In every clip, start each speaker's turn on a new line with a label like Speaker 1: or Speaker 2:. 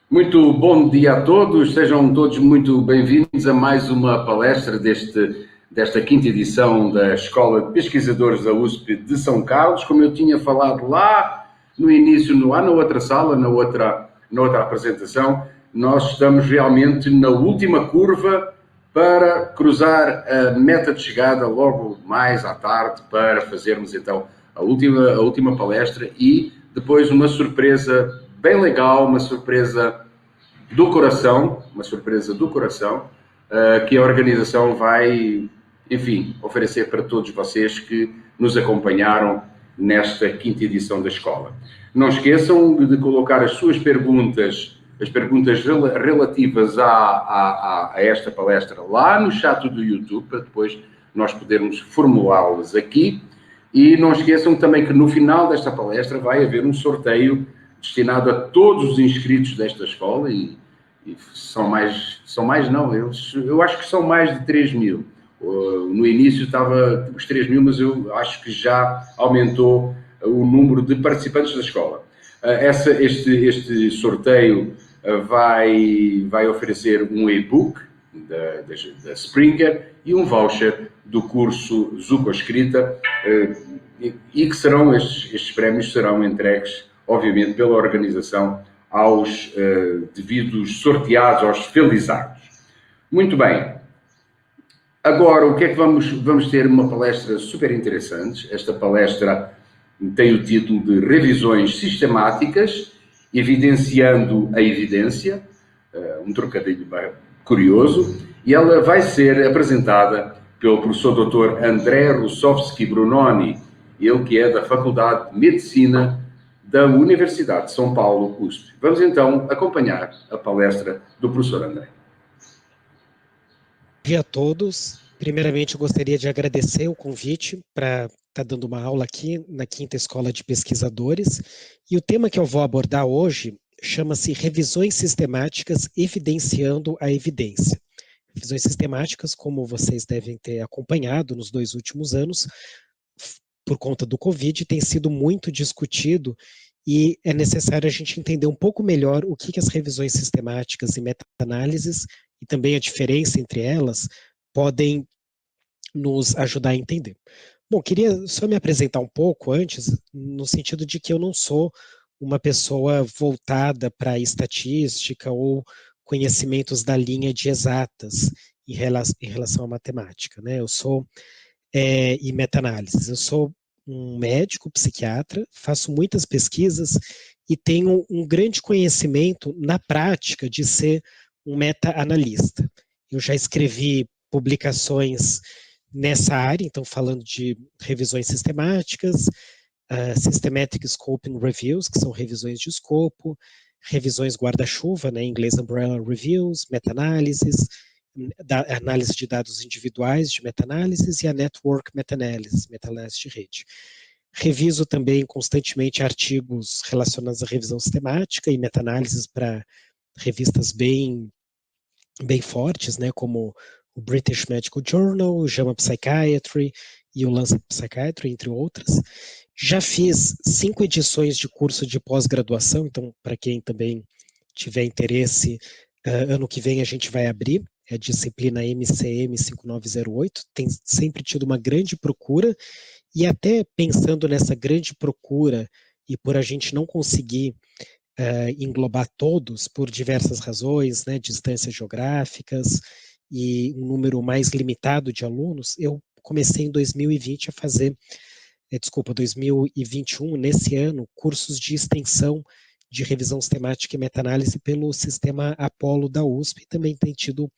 Speaker 1: Muito bom dia a todos, sejam todos muito bem-vindos a mais uma palestra desta quinta edição da Escola de Pesquisadores da USP de São Carlos. Como eu tinha falado lá no início, lá na outra sala, na outra apresentação, nós estamos realmente na última curva para cruzar a meta de chegada logo mais à tarde para fazermos então a última palestra e depois uma surpresa bem legal, uma surpresa do coração, que a organização vai, enfim, oferecer para todos vocês que nos acompanharam nesta quinta edição da escola. Não esqueçam de colocar as perguntas relativas a esta palestra lá no chat do YouTube, para depois nós podermos formulá-las aqui. E não esqueçam também que no final desta palestra vai haver um sorteio destinado a todos os inscritos desta escola e são mais não, eu acho que são mais de 3 mil. No início estava os 3 mil, mas eu acho que já aumentou o número de participantes da escola. Este sorteio vai oferecer um e-book da Springer e um voucher do curso Zuko Escrita, e que estes prémios serão entregues, obviamente, pela organização aos devidos sorteados, aos felizados. Muito bem. Agora, o que é que vamos ter? Uma palestra super interessante. Esta palestra tem o título de Revisões Sistemáticas, evidenciando a evidência, um trocadilho curioso, e ela vai ser apresentada pelo professor Dr. André Russowski Brunoni, ele que é da Faculdade de Medicina da Universidade de São Paulo, USP. Vamos então acompanhar a palestra do professor André.
Speaker 2: Bom dia a todos. Primeiramente, eu gostaria de agradecer o convite para estar dando uma aula aqui na Quinta Escola de Pesquisadores. E o tema que eu vou abordar hoje chama-se Revisões Sistemáticas Evidenciando a Evidência. Revisões sistemáticas, como vocês devem ter acompanhado nos 2 últimos anos, por conta do Covid, tem sido muito discutido e é necessário a gente entender um pouco melhor o que as revisões sistemáticas e meta-análises e também a diferença entre elas podem nos ajudar a entender. Bom, queria só me apresentar um pouco antes, no sentido de que eu não sou uma pessoa voltada para a estatística ou conhecimentos da linha de exatas em relação à matemática, né? Eu sou e meta-análises. Eu sou um médico, psiquiatra, faço muitas pesquisas e tenho um grande conhecimento na prática de ser um meta-analista. Eu já escrevi publicações nessa área, então falando de revisões sistemáticas, Systematic Scoping Reviews, que são revisões de escopo, revisões guarda-chuva, né, em inglês Umbrella Reviews, meta-análises, análise de dados individuais de meta-análises e a network meta-análisis, meta-análise de rede. Reviso também constantemente artigos relacionados à revisão sistemática e meta-análises para revistas bem fortes, né, como o British Medical Journal, o JAMA Psychiatry e o Lancet Psychiatry, entre outras. Já fiz 5 edições de curso de pós-graduação, então, para quem também tiver interesse, ano que vem a gente vai abrir, é a disciplina MCM 5908, tem sempre tido uma grande procura, e até pensando nessa grande procura, e por a gente não conseguir englobar todos, por diversas razões, né, distâncias geográficas, e um número mais limitado de alunos, eu comecei em 2020 a fazer, 2021, nesse ano, cursos de extensão de revisão sistemática e meta-análise pelo sistema Apollo da USP, e também tem tido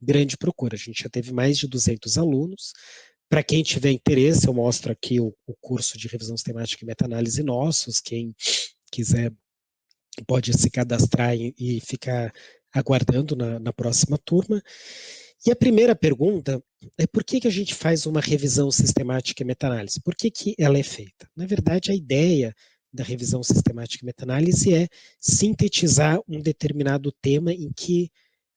Speaker 2: grande procura. A gente já teve mais de 200 alunos. Para quem tiver interesse, eu mostro aqui o curso de revisão sistemática e meta-análise nossos. Quem quiser pode se cadastrar e ficar aguardando na próxima turma. E a primeira pergunta é por que a gente faz uma revisão sistemática e meta-análise? Por que ela é feita? Na verdade, a ideia da revisão sistemática e meta-análise é sintetizar um determinado tema em que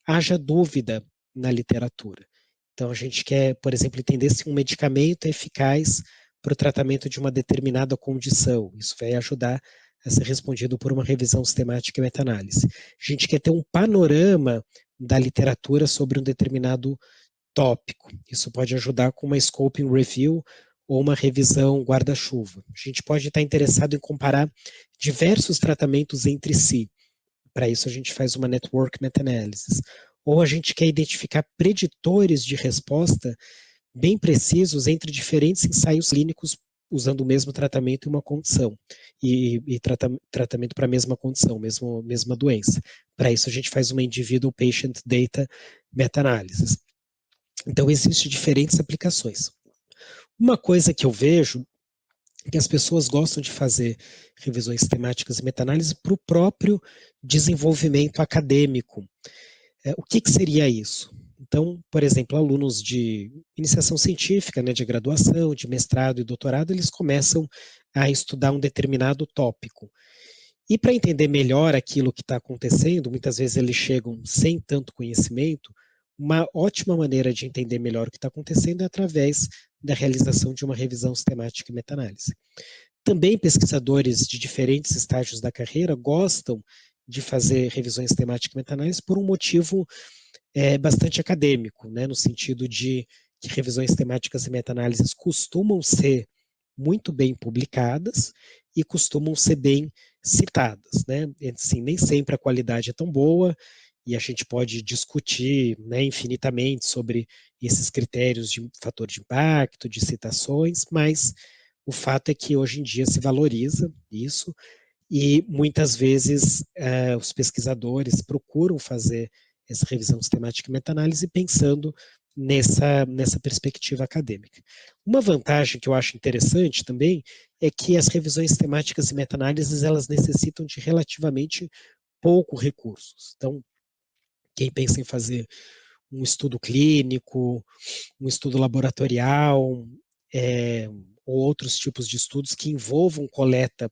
Speaker 2: haja dúvida na literatura. Então, a gente quer, por exemplo, entender se um medicamento é eficaz para o tratamento de uma determinada condição. Isso vai ajudar a ser respondido por uma revisão sistemática e meta-análise. A gente quer ter um panorama da literatura sobre um determinado tópico. Isso pode ajudar com uma scoping review ou uma revisão guarda-chuva. A gente pode estar interessado em comparar diversos tratamentos entre si. Para isso, a gente faz uma network meta-analysis. Ou a gente quer identificar preditores de resposta bem precisos entre diferentes ensaios clínicos usando o mesmo tratamento e uma condição, e tratamento para a mesma condição, mesma doença. Para isso, a gente faz uma individual patient data meta-analysis. Então, existem diferentes aplicações. Uma coisa que eu vejo é que as pessoas gostam de fazer revisões temáticas e meta-análise para o próprio desenvolvimento acadêmico. O que seria isso? Então, por exemplo, alunos de iniciação científica, né, de graduação, de mestrado e doutorado, eles começam a estudar um determinado tópico. E para entender melhor aquilo que está acontecendo, muitas vezes eles chegam sem tanto conhecimento. Uma ótima maneira de entender melhor o que está acontecendo é através da realização de uma revisão sistemática e meta-análise. Também pesquisadores de diferentes estágios da carreira gostam de fazer revisões sistemáticas e meta-análise por um motivo bastante acadêmico, né, no sentido de que revisões sistemáticas e meta-análises costumam ser muito bem publicadas e costumam ser bem citadas, né? Assim, nem sempre a qualidade é tão boa, e a gente pode discutir, né, infinitamente sobre esses critérios de fator de impacto, de citações, mas o fato é que hoje em dia se valoriza isso, e muitas vezes os pesquisadores procuram fazer essa revisão sistemática e meta-análise pensando nessa perspectiva acadêmica. Uma vantagem que eu acho interessante também é que as revisões sistemáticas e meta-análises elas necessitam de relativamente pouco recursos. Então, quem pensa em fazer um estudo clínico, um estudo laboratorial, ou outros tipos de estudos que envolvam coleta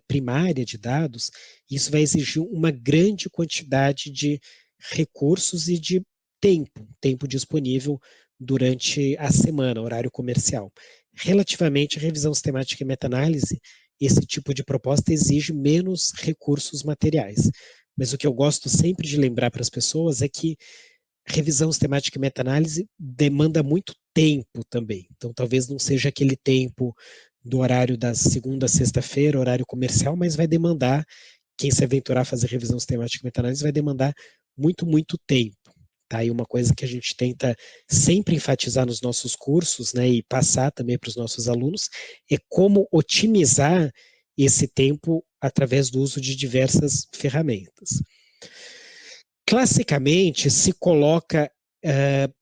Speaker 2: primária de dados, isso vai exigir uma grande quantidade de recursos e de tempo disponível durante a semana, horário comercial. Relativamente à revisão sistemática e meta-análise, esse tipo de proposta exige menos recursos materiais. Mas o que eu gosto sempre de lembrar para as pessoas é que revisão sistemática e meta-análise demanda muito tempo também. Então, talvez não seja aquele tempo do horário da segunda a sexta-feira, horário comercial, mas vai demandar, quem se aventurar a fazer revisão sistemática e meta-análise vai demandar muito tempo. Tá? E uma coisa que a gente tenta sempre enfatizar nos nossos cursos, né, e passar também para os nossos alunos, é como otimizar esse tempo através do uso de diversas ferramentas. Classicamente, se coloca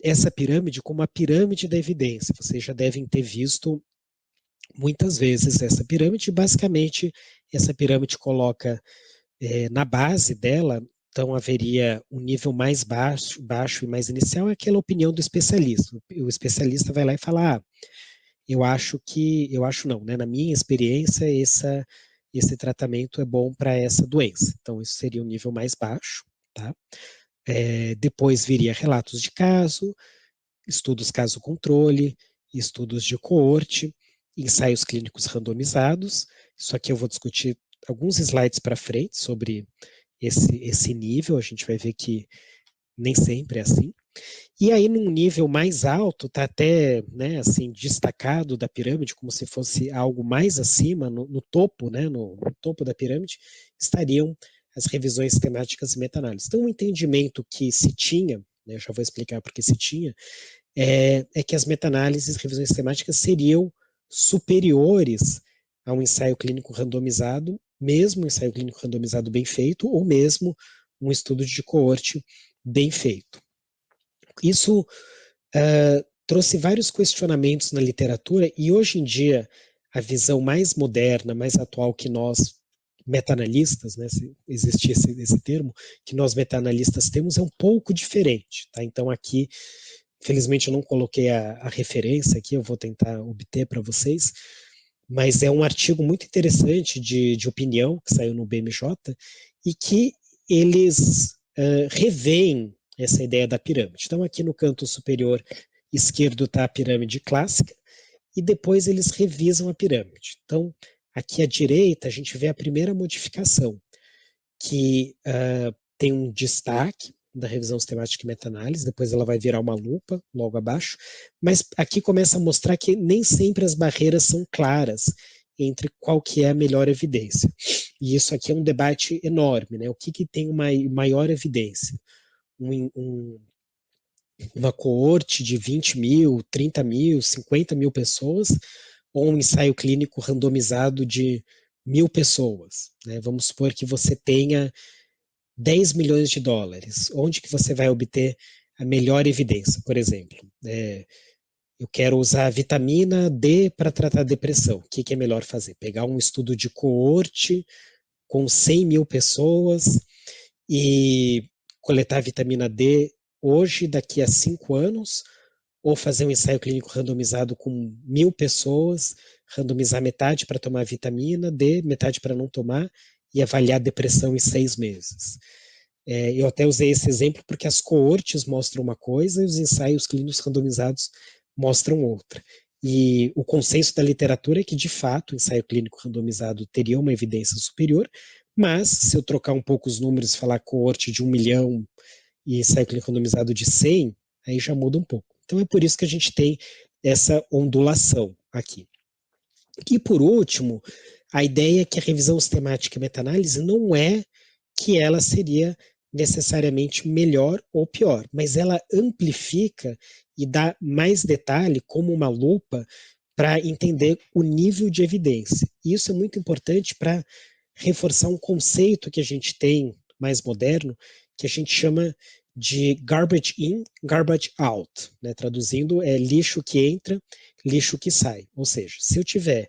Speaker 2: essa pirâmide como a pirâmide da evidência. Vocês já devem ter visto muitas vezes essa pirâmide. Basicamente, essa pirâmide coloca na base dela, então haveria um nível mais baixo e mais inicial, é aquela opinião do especialista. O especialista vai lá e fala, eu acho não, né? Na minha experiência, esse tratamento é bom para essa doença. Então, isso seria um nível mais baixo, tá? Depois viria relatos de caso, estudos caso-controle, estudos de coorte, ensaios clínicos randomizados. Isso aqui eu vou discutir alguns slides para frente sobre esse nível, a gente vai ver que nem sempre é assim. E aí, num nível mais alto, está até, né, assim, destacado da pirâmide, como se fosse algo mais acima, no topo, né, no topo da pirâmide, estariam as revisões sistemáticas e meta-análises. Então, o entendimento que se tinha, né, eu já vou explicar porque se tinha, é que as meta-análises, revisões sistemáticas, seriam superiores a um ensaio clínico randomizado, mesmo um ensaio clínico randomizado bem feito, ou mesmo um estudo de coorte bem feito. Isso trouxe vários questionamentos na literatura, e hoje em dia a visão mais moderna, mais atual que nós meta-analistas, né, se existe esse termo, que nós meta-analistas temos é um pouco diferente. Tá? Então aqui, felizmente eu não coloquei a referência aqui, eu vou tentar obter para vocês, mas é um artigo muito interessante de opinião que saiu no BMJ e que eles revêem essa ideia da pirâmide. Então aqui no canto superior esquerdo está a pirâmide clássica, e depois eles revisam a pirâmide. Então, Aqui à direita, a gente vê a primeira modificação, que tem um destaque da revisão sistemática e meta-análise, depois ela vai virar uma lupa logo abaixo, mas aqui começa a mostrar que nem sempre as barreiras são claras entre qual que é a melhor evidência. E isso aqui é um debate enorme, né? O que tem uma maior evidência? Uma coorte de 20 mil, 30 mil, 50 mil pessoas, ou um ensaio clínico randomizado de 1.000 pessoas, né? Vamos supor que você tenha 10 milhões de dólares. Onde que você vai obter a melhor evidência, por exemplo? Eu quero usar a vitamina D para tratar a depressão. O que é melhor fazer? Pegar um estudo de coorte com 100 mil pessoas e coletar a vitamina D hoje, daqui a 5 anos, ou fazer um ensaio clínico randomizado com 1.000 pessoas, randomizar metade para tomar vitamina D, metade para não tomar, e avaliar a depressão em 6 meses. Eu até usei esse exemplo porque as coortes mostram uma coisa e os ensaios clínicos randomizados mostram outra. E o consenso da literatura é que, de fato, o ensaio clínico randomizado teria uma evidência superior, mas se eu trocar um pouco os números e falar coorte de 1 milhão e ensaio clínico randomizado de 100, aí já muda um pouco. Então é por isso que a gente tem essa ondulação aqui. E por último, a ideia é que a revisão sistemática e meta-análise não é que ela seria necessariamente melhor ou pior, mas ela amplifica e dá mais detalhe, como uma lupa, para entender o nível de evidência. E isso é muito importante para reforçar um conceito que a gente tem mais moderno, que a gente chama de garbage in, garbage out, né? Traduzindo, é lixo que entra, lixo que sai. Ou seja, se eu tiver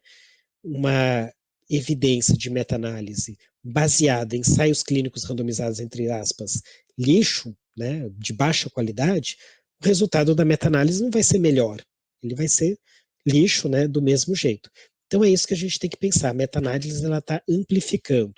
Speaker 2: uma evidência de meta-análise baseada em ensaios clínicos randomizados, entre aspas, lixo, né, de baixa qualidade, o resultado da meta-análise não vai ser melhor, ele vai ser lixo, né, do mesmo jeito. Então é isso que a gente tem que pensar, a meta-análise ela está amplificando.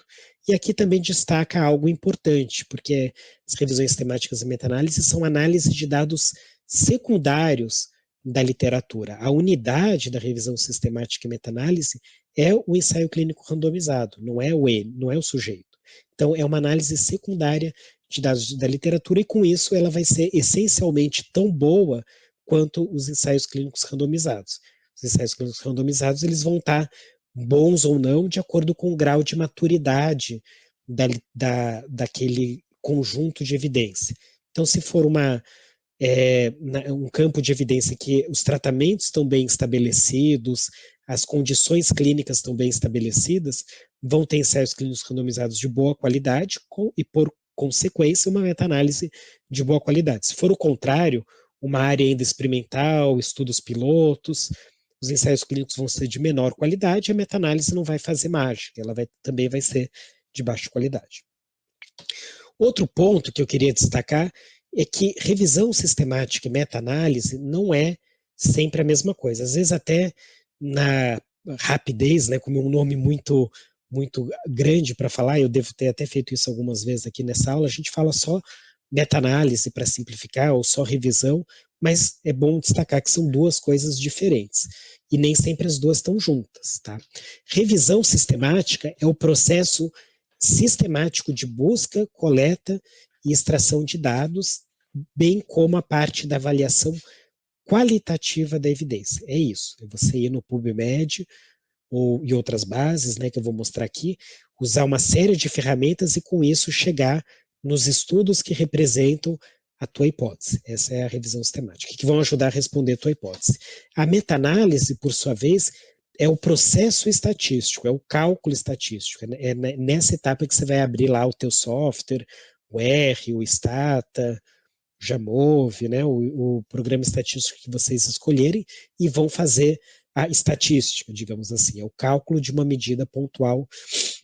Speaker 2: E aqui também destaca algo importante, porque as revisões sistemáticas e meta-análise são análise de dados secundários da literatura. A unidade da revisão sistemática e meta-análise é o ensaio clínico randomizado, não é o sujeito. Então, é uma análise secundária de dados da literatura e, com isso, ela vai ser essencialmente tão boa quanto os ensaios clínicos randomizados. Os ensaios clínicos randomizados, eles vão estar bons ou não de acordo com o grau de maturidade daquele conjunto de evidência. Então, se for um campo de evidência que os tratamentos estão bem estabelecidos, as condições clínicas estão bem estabelecidas, vão ter ensaios clínicos randomizados de boa qualidade e, por consequência, uma meta-análise de boa qualidade. Se for o contrário, uma área ainda experimental, estudos pilotos, os ensaios clínicos vão ser de menor qualidade, a meta-análise não vai fazer mágica, ela também vai ser de baixa qualidade. Outro ponto que eu queria destacar é que revisão sistemática e meta-análise não é sempre a mesma coisa. Às vezes até na rapidez, né, como é um nome muito grande para falar, eu devo ter até feito isso algumas vezes aqui nessa aula, a gente fala só meta-análise para simplificar, ou só revisão, mas é bom destacar que são duas coisas diferentes, e nem sempre as duas estão juntas, tá? Revisão sistemática é o processo sistemático de busca, coleta e extração de dados, bem como a parte da avaliação qualitativa da evidência. É isso, é você ir no PubMed e outras bases, né, que eu vou mostrar aqui, usar uma série de ferramentas e com isso chegar nos estudos que representam a tua hipótese. Essa é a revisão sistemática, que vão ajudar a responder a tua hipótese. A meta-análise, por sua vez, é o processo estatístico, é o cálculo estatístico. É nessa etapa que você vai abrir lá o teu software, o R, o Stata, Jamove, né, o programa estatístico que vocês escolherem, e vão fazer a estatística, digamos assim, é o cálculo de uma medida pontual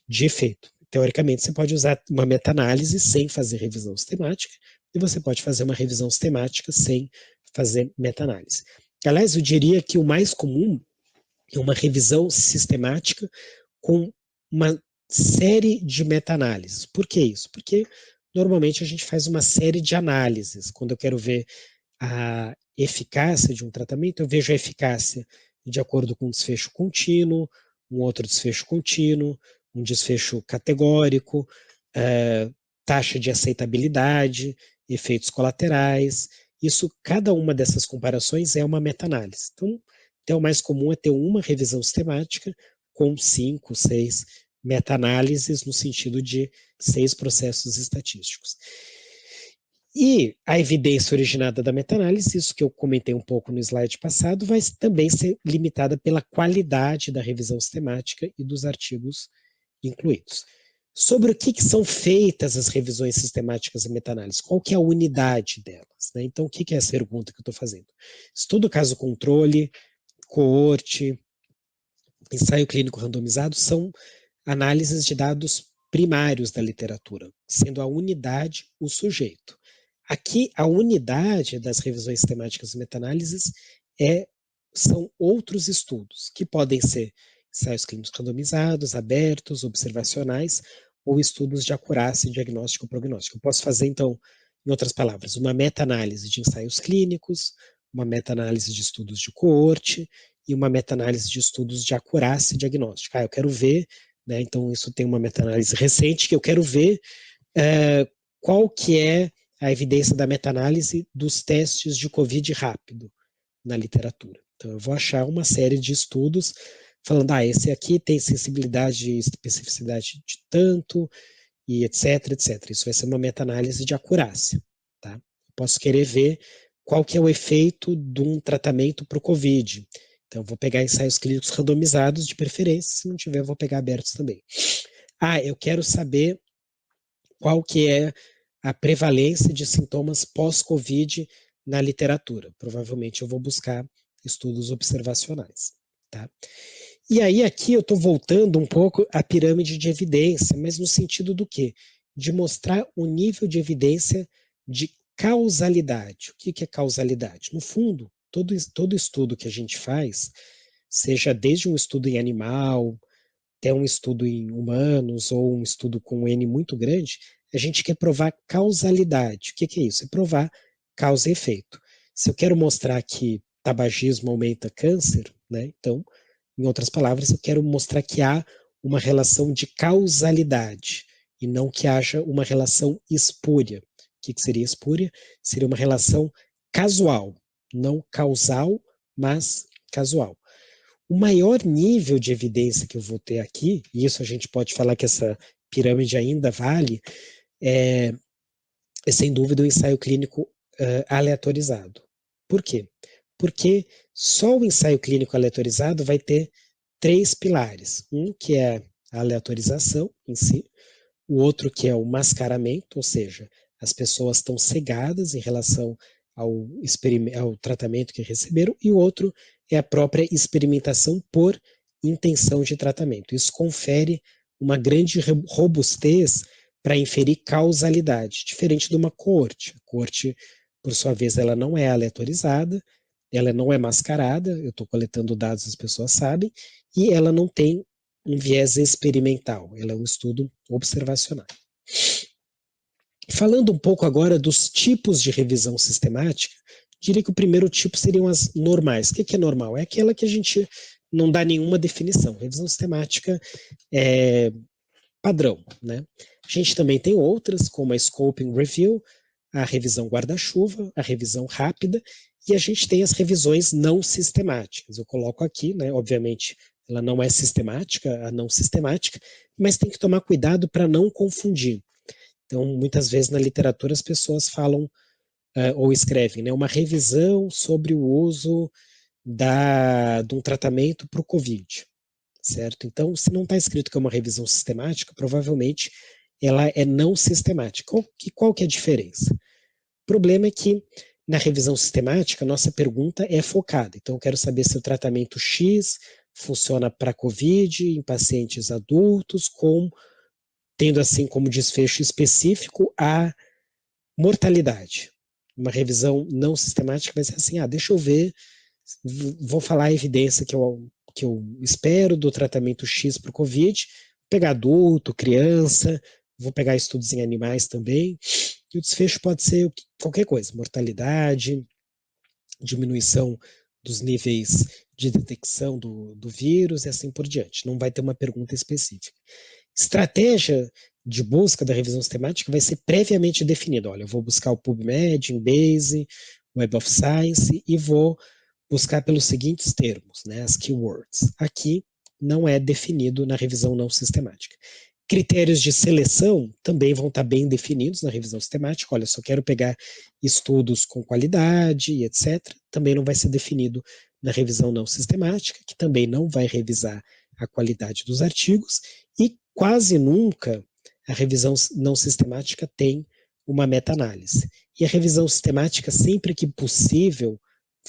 Speaker 2: de efeito. Teoricamente, você pode usar uma meta-análise sem fazer revisão sistemática, e você pode fazer uma revisão sistemática sem fazer meta-análise. Aliás, eu diria que o mais comum é uma revisão sistemática com uma série de meta-análises. Por que isso? Porque normalmente a gente faz uma série de análises. Quando eu quero ver a eficácia de um tratamento, eu vejo a eficácia de acordo com o desfecho contínuo, um outro desfecho contínuo, um desfecho categórico, taxa de aceitabilidade, efeitos colaterais. Isso, cada uma dessas comparações é uma meta-análise. Então, o mais comum é ter uma revisão sistemática com 5, 6 meta-análises no sentido de 6 processos estatísticos. E a evidência originada da meta-análise, isso que eu comentei um pouco no slide passado, vai também ser limitada pela qualidade da revisão sistemática e dos artigos incluídos. Sobre o que são feitas as revisões sistemáticas e meta-análise, qual que é a unidade delas, né? Então, o que é essa pergunta que eu estou fazendo? Estudo caso controle, coorte, ensaio clínico randomizado são análises de dados primários da literatura, sendo a unidade o sujeito. Aqui, a unidade das revisões sistemáticas e meta-análises são outros estudos, que podem ser ensaios clínicos randomizados, abertos, observacionais, ou estudos de acurácia, diagnóstico e prognóstico. Eu posso fazer, então, em outras palavras, uma meta-análise de ensaios clínicos, uma meta-análise de estudos de coorte e uma meta-análise de estudos de acurácia e diagnóstico. Eu quero ver, né, então isso tem uma meta-análise recente, que eu quero ver qual que é a evidência da meta-análise dos testes de COVID rápido na literatura. Então, eu vou achar uma série de estudos falando, esse aqui tem sensibilidade e especificidade de tanto, e etc, etc. Isso vai ser uma meta-análise de acurácia. Tá? Posso querer ver qual que é o efeito de um tratamento para o COVID. Então, eu vou pegar ensaios clínicos randomizados, de preferência, se não tiver, eu vou pegar abertos também. Eu quero saber qual que é a prevalência de sintomas pós-COVID na literatura. Provavelmente eu vou buscar estudos observacionais. Tá? E aí aqui eu estou voltando um pouco à pirâmide de evidência, mas no sentido do quê? De mostrar o nível de evidência de causalidade. O que é causalidade? No fundo, todo estudo que a gente faz, seja desde um estudo em animal, até um estudo em humanos, ou um estudo com um N muito grande, a gente quer provar causalidade. O que é isso? É provar causa e efeito. Se eu quero mostrar que tabagismo aumenta câncer, né, então, em outras palavras, eu quero mostrar que há uma relação de causalidade e não que haja uma relação espúria. O que seria espúria? Seria uma relação casual, não causal, mas casual. O maior nível de evidência que eu vou ter aqui, e isso a gente pode falar que essa pirâmide ainda vale, é sem dúvida o ensaio clínico aleatorizado. Por quê? Porque só o ensaio clínico aleatorizado vai ter 3 pilares. Um que é a aleatorização em si, o outro que é o mascaramento, ou seja, as pessoas estão cegadas em relação ao tratamento que receberam, e o outro é a própria experimentação por intenção de tratamento. Isso confere uma grande robustez para inferir causalidade, diferente de uma coorte. A coorte, por sua vez, ela não é aleatorizada, ela não é mascarada, eu estou coletando dados, as pessoas sabem, e ela não tem um viés experimental, ela é um estudo observacional. Falando um pouco agora dos tipos de revisão sistemática, diria que o primeiro tipo seriam as normais. O que é normal? É aquela que a gente não dá nenhuma definição. Revisão sistemática é padrão, né? A gente também tem outras, como a Scoping Review, a revisão guarda-chuva, a revisão rápida, e a gente tem as revisões não sistemáticas. Eu coloco aqui, né? Obviamente, ela não é sistemática, a não sistemática, mas tem que tomar cuidado para não confundir. Então, muitas vezes na literatura as pessoas falam ou escrevem, né, uma revisão sobre o uso de um tratamento para o COVID, certo? Então, se não está escrito que é uma revisão sistemática, provavelmente ela é não sistemática. Qual que é a diferença? O problema é que na revisão sistemática, nossa pergunta é focada. Então, eu quero saber se o tratamento X funciona para COVID em pacientes adultos, tendo assim como desfecho específico a mortalidade. Uma revisão não sistemática vai ser assim, deixa eu ver, vou falar a evidência que eu espero do tratamento X para o COVID, pegar adulto, criança, vou pegar estudos em animais também, e o desfecho pode ser qualquer coisa, mortalidade, diminuição dos níveis de detecção do vírus e assim por diante. Não vai ter uma pergunta específica. Estratégia de busca da revisão sistemática vai ser previamente definida. Olha, eu vou buscar o PubMed, Embase, Web of Science e vou buscar pelos seguintes termos, né, as keywords. Aqui não é definido na revisão não sistemática. Critérios de seleção também vão estar bem definidos na revisão sistemática. Olha, só quero pegar estudos com qualidade e etc. Também não vai ser definido na revisão não sistemática, que também não vai revisar a qualidade dos artigos, e quase nunca a revisão não sistemática tem uma meta-análise. E a revisão sistemática, sempre que possível,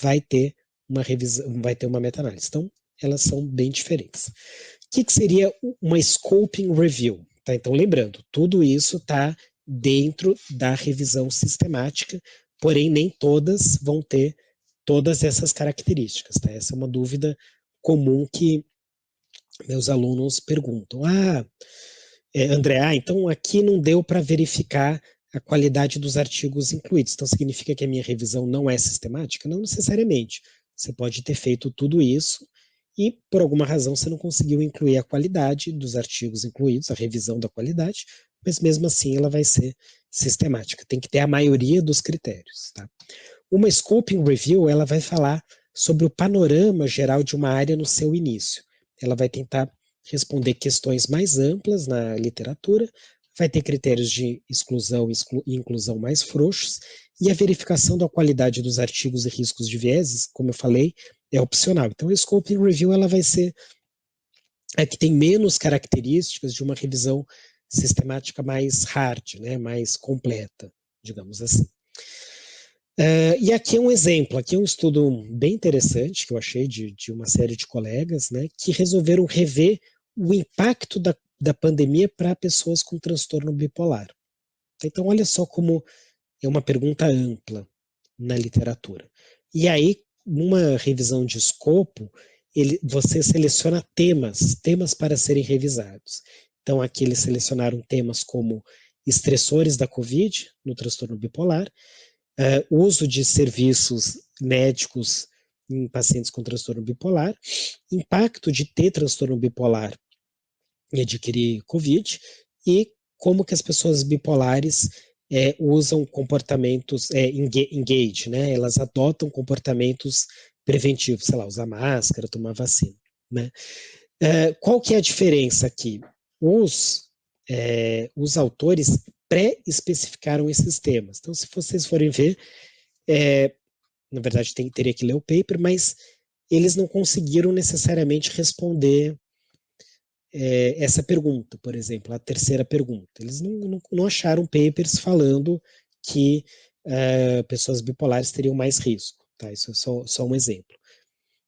Speaker 2: vai ter uma meta-análise. Então, elas são bem diferentes. O que seria uma scoping review? Tá? Então, lembrando, tudo isso está dentro da revisão sistemática, porém nem todas vão ter todas essas características. Tá? Essa é uma dúvida comum que meus alunos perguntam. André, então aqui não deu para verificar a qualidade dos artigos incluídos. Então significa que a minha revisão não é sistemática? Não necessariamente. Você pode ter feito tudo isso e, por alguma razão, você não conseguiu incluir a qualidade dos artigos incluídos, a revisão da qualidade, mas mesmo assim ela vai ser sistemática. Tem que ter a maioria dos critérios. Tá? Uma scoping review, ela vai falar sobre o panorama geral de uma área no seu início. Ela vai tentar responder questões mais amplas na literatura, vai ter critérios de exclusão e inclusão mais frouxos, e a verificação da qualidade dos artigos e riscos de vieses, como eu falei, é opcional. Então, a Scoping Review ela vai ser a que tem menos características de uma revisão sistemática mais hard, né, mais completa, digamos assim. E aqui é um exemplo, aqui é um estudo bem interessante que eu achei de uma série de colegas, né, que resolveram rever o impacto da pandemia para pessoas com transtorno bipolar. Então, olha só como é uma pergunta ampla na literatura. E aí, numa revisão de escopo, você seleciona temas para serem revisados. Então, aqui eles selecionaram temas como estressores da COVID no transtorno bipolar, uso de serviços médicos em pacientes com transtorno bipolar, impacto de ter transtorno bipolar e adquirir COVID, e como que as pessoas bipolares usam comportamentos, engage, né? Elas adotam comportamentos preventivos, sei lá, usar máscara, tomar vacina, né? Qual que é a diferença aqui? Os autores pré-especificaram esses temas. Então, se vocês forem ver, na verdade teria que ler o paper, mas eles não conseguiram necessariamente responder essa pergunta, por exemplo, a terceira pergunta. Eles não acharam papers falando que pessoas bipolares teriam mais risco. Tá? Isso é só um exemplo.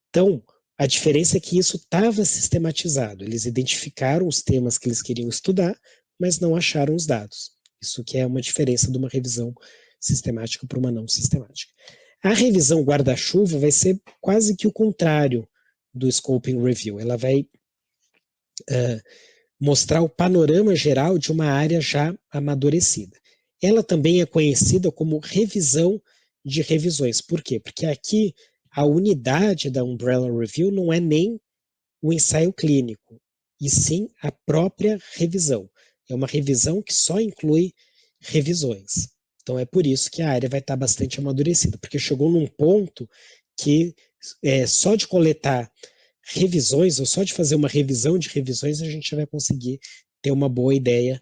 Speaker 2: Então, a diferença é que isso estava sistematizado. Eles identificaram os temas que eles queriam estudar, mas não acharam os dados. Isso que é uma diferença de uma revisão sistemática para uma não sistemática. A revisão guarda-chuva vai ser quase que o contrário do Scoping Review. Ela vai mostrar o panorama geral de uma área já amadurecida. Ela também é conhecida como revisão de revisões. Por quê? Porque aqui a unidade da Umbrella Review não é nem o ensaio clínico, e sim a própria revisão. É uma revisão que só inclui revisões. Então é por isso que a área vai estar bastante amadurecida, porque chegou num ponto que só de coletar revisões, ou só de fazer uma revisão de revisões, a gente já vai conseguir ter uma boa ideia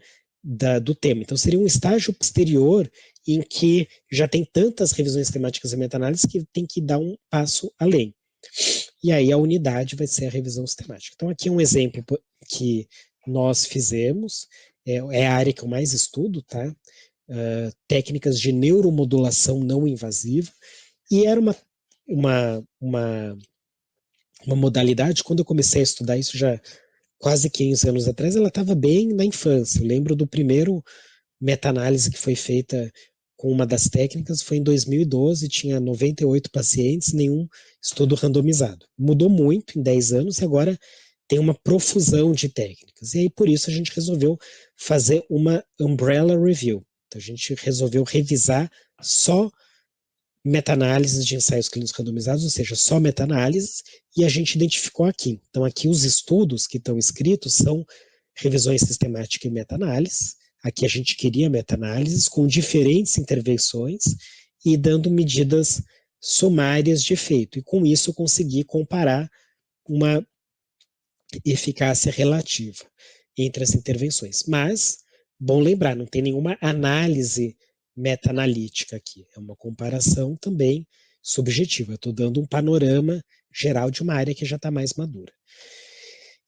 Speaker 2: do tema. Então seria um estágio posterior em que já tem tantas revisões temáticas e meta-análises que tem que dar um passo além. E aí a unidade vai ser a revisão sistemática. Então aqui é um exemplo que nós fizemos, é a área que eu mais estudo, tá? Técnicas de neuromodulação não invasiva, e era uma modalidade, quando eu comecei a estudar isso já quase 15 anos atrás, ela estava bem na infância. Eu lembro do primeiro meta-análise que foi feita com uma das técnicas, foi em 2012, tinha 98 pacientes, nenhum estudo randomizado. Mudou muito em 10 anos e agora tem uma profusão de técnicas. E aí, por isso, a gente resolveu fazer uma umbrella review. Então, a gente resolveu revisar só meta-análises de ensaios clínicos randomizados, ou seja, só meta-análises, e a gente identificou aqui. Então, aqui os estudos que estão escritos são revisões sistemáticas e meta-análises. Aqui a gente queria meta-análises com diferentes intervenções e dando medidas sumárias de efeito. E com isso eu consegui comparar uma eficácia relativa entre as intervenções. Mas, bom lembrar, não tem nenhuma análise meta-analítica aqui. É uma comparação também subjetiva. Eu estou dando um panorama geral de uma área que já está mais madura.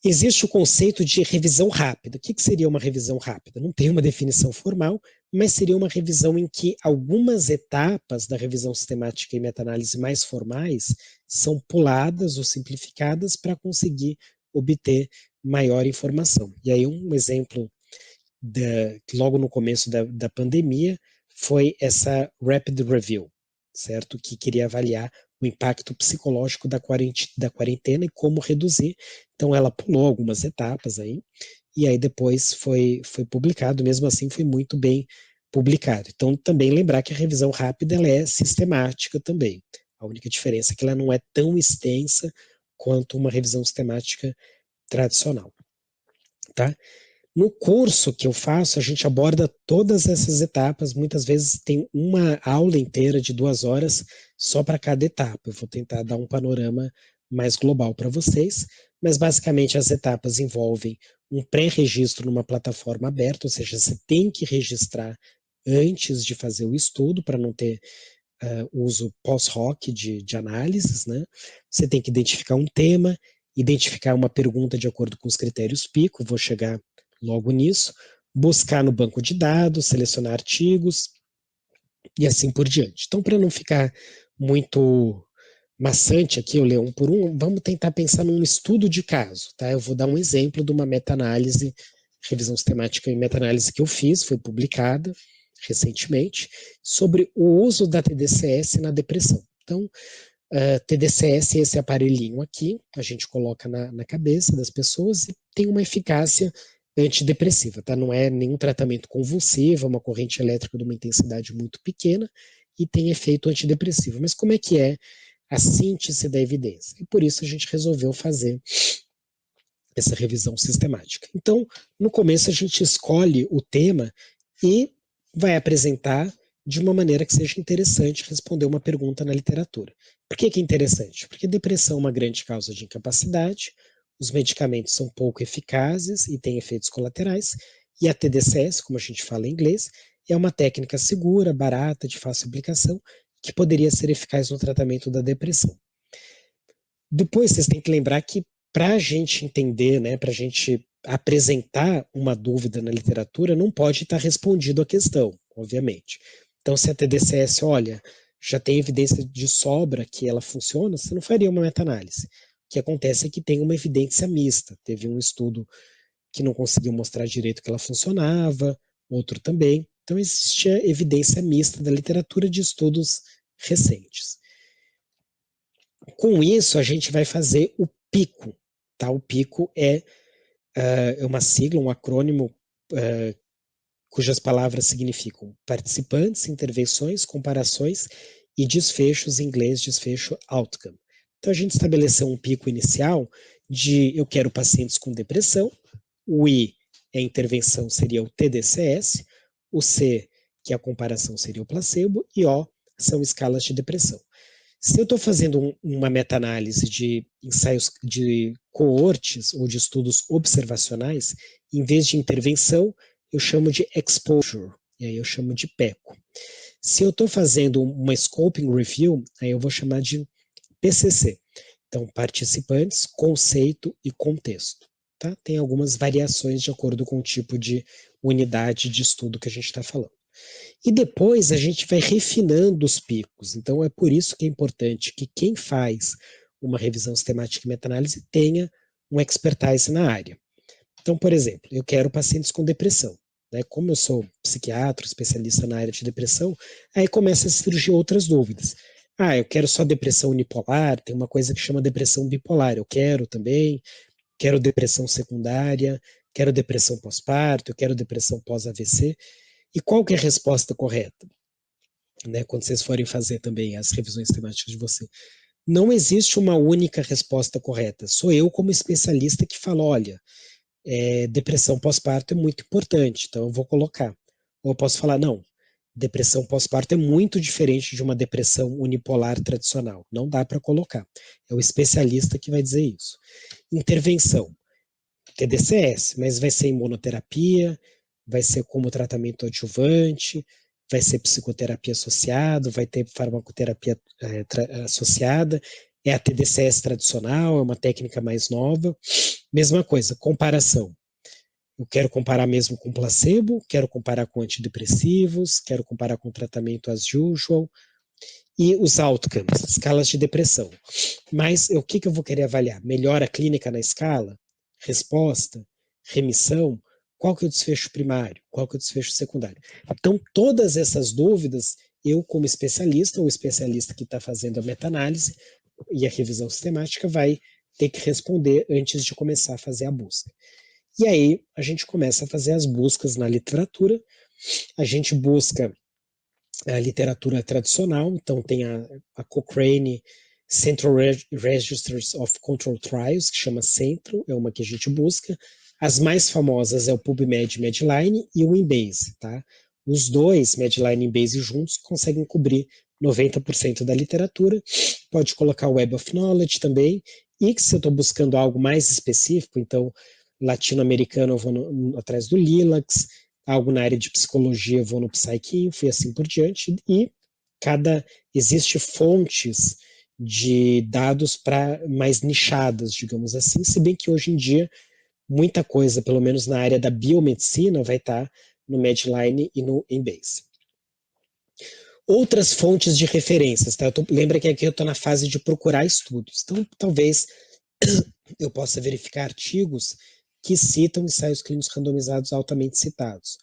Speaker 2: Existe o conceito de revisão rápida. O que seria uma revisão rápida? Não tem uma definição formal, mas seria uma revisão em que algumas etapas da revisão sistemática e meta-análise mais formais são puladas ou simplificadas para conseguir obter maior informação. E aí um exemplo logo no começo da pandemia foi essa Rapid Review, certo? Que queria avaliar o impacto psicológico da quarentena e como reduzir. Então ela pulou algumas etapas aí, e aí depois foi publicado, mesmo assim foi muito bem publicado. Então também lembrar que a revisão rápida ela é sistemática também. A única diferença é que ela não é tão extensa quanto uma revisão sistemática tradicional, tá? No curso que eu faço, a gente aborda todas essas etapas, muitas vezes tem uma aula inteira de 2 horas só para cada etapa. Eu vou tentar dar um panorama mais global para vocês, mas basicamente as etapas envolvem um pré-registro numa plataforma aberta, ou seja, você tem que registrar antes de fazer o estudo, para não ter uso pós-hoc de análises, né? Você tem que identificar um tema, identificar uma pergunta de acordo com os critérios PICO, vou chegar logo nisso, buscar no banco de dados, selecionar artigos e assim por diante. Então, para não ficar muito maçante aqui, eu leio um por um, vamos tentar pensar num estudo de caso, tá? Eu vou dar um exemplo de uma meta-análise, revisão sistemática e meta-análise que eu fiz, foi publicada recentemente, sobre o uso da TDCS na depressão. Então, TDCS é esse aparelhinho aqui, a gente coloca na cabeça das pessoas e tem uma eficácia antidepressiva, tá? Não é nenhum tratamento convulsivo, é uma corrente elétrica de uma intensidade muito pequena e tem efeito antidepressivo. Mas como é que é a síntese da evidência? E por isso a gente resolveu fazer essa revisão sistemática. Então, no começo a gente escolhe o tema e vai apresentar de uma maneira que seja interessante responder uma pergunta na literatura. Por que é interessante? Porque depressão é uma grande causa de incapacidade, os medicamentos são pouco eficazes e têm efeitos colaterais, e a TDCS, como a gente fala em inglês, é uma técnica segura, barata, de fácil aplicação, que poderia ser eficaz no tratamento da depressão. Depois, vocês têm que lembrar que para a gente entender, né, para a gente apresentar uma dúvida na literatura, não pode estar respondido a questão, obviamente. Então, se a TDCS, olha, já tem evidência de sobra que ela funciona, você não faria uma meta-análise. O que acontece é que tem uma evidência mista. Teve um estudo que não conseguiu mostrar direito que ela funcionava, outro também. Então, existia evidência mista da literatura de estudos recentes. Com isso, a gente vai fazer o PICO. Tá? O PICO é uma sigla, um acrônimo cujas palavras significam participantes, intervenções, comparações e desfechos, em inglês, desfecho outcome. Então, a gente estabeleceu um pico inicial de eu quero pacientes com depressão, o I, a intervenção seria o TDCS, o C, que a comparação seria o placebo, e O, são escalas de depressão. Se eu estou fazendo uma meta-análise de ensaios de coortes ou de estudos observacionais, em vez de intervenção, eu chamo de exposure, e aí eu chamo de PECO. Se eu estou fazendo uma scoping review, aí eu vou chamar de PCC. Então, participantes, conceito e contexto. Tá? Tem algumas variações de acordo com o tipo de unidade de estudo que a gente está falando. E depois a gente vai refinando os picos. Então, é por isso que é importante que quem faz uma revisão sistemática e meta-análise tenha um expertise na área. Então, por exemplo, eu quero pacientes com depressão. Né? Como eu sou psiquiatra, especialista na área de depressão, aí começa a surgir outras dúvidas. Eu quero só depressão unipolar, tem uma coisa que chama depressão bipolar, eu quero também, quero depressão secundária, quero depressão pós-parto, eu quero depressão pós-AVC. E qual que é a resposta correta? né, quando vocês forem fazer também as revisões temáticas de você. Não existe uma única resposta correta. Sou eu, como especialista, que falo, olha, depressão pós-parto é muito importante, então eu vou colocar. Ou eu posso falar, não, depressão pós-parto é muito diferente de uma depressão unipolar tradicional. Não dá para colocar. É o especialista que vai dizer isso. Intervenção. TDCS, mas vai ser imunoterapia, vai ser como tratamento adjuvante, vai ser psicoterapia associada, vai ter farmacoterapia associada, é a TDCS tradicional, é uma técnica mais nova. Mesma coisa, comparação. Eu quero comparar mesmo com placebo, quero comparar com antidepressivos, quero comparar com tratamento as usual, e os outcomes, escalas de depressão. Mas o que eu vou querer avaliar? Melhora clínica na escala? Resposta? Remissão? Qual que é o desfecho primário? Qual que é o desfecho secundário? Então, todas essas dúvidas, eu como especialista, ou especialista que está fazendo a meta-análise e a revisão sistemática, vai ter que responder antes de começar a fazer a busca. E aí, a gente começa a fazer as buscas na literatura, a gente busca a literatura tradicional, então tem a Cochrane Central Registers of Control Trials, que chama Centro, é uma que a gente busca. As mais famosas é o PubMed Medline e o Embase, tá? Os dois, Medline e Embase juntos, conseguem cobrir 90% da literatura. Pode colocar o Web of Knowledge também, e que se eu estou buscando algo mais específico, então latino-americano eu vou atrás do Lilacs, algo na área de psicologia, eu vou no PsycInfo e assim por diante, e existe fontes de dados para mais nichadas, digamos assim, se bem que hoje em dia muita coisa, pelo menos na área da biomedicina, vai estar no Medline e no Embase. Outras fontes de referências, tá? Lembra que aqui eu estou na fase de procurar estudos, então talvez eu possa verificar artigos que citam ensaios clínicos randomizados altamente citados.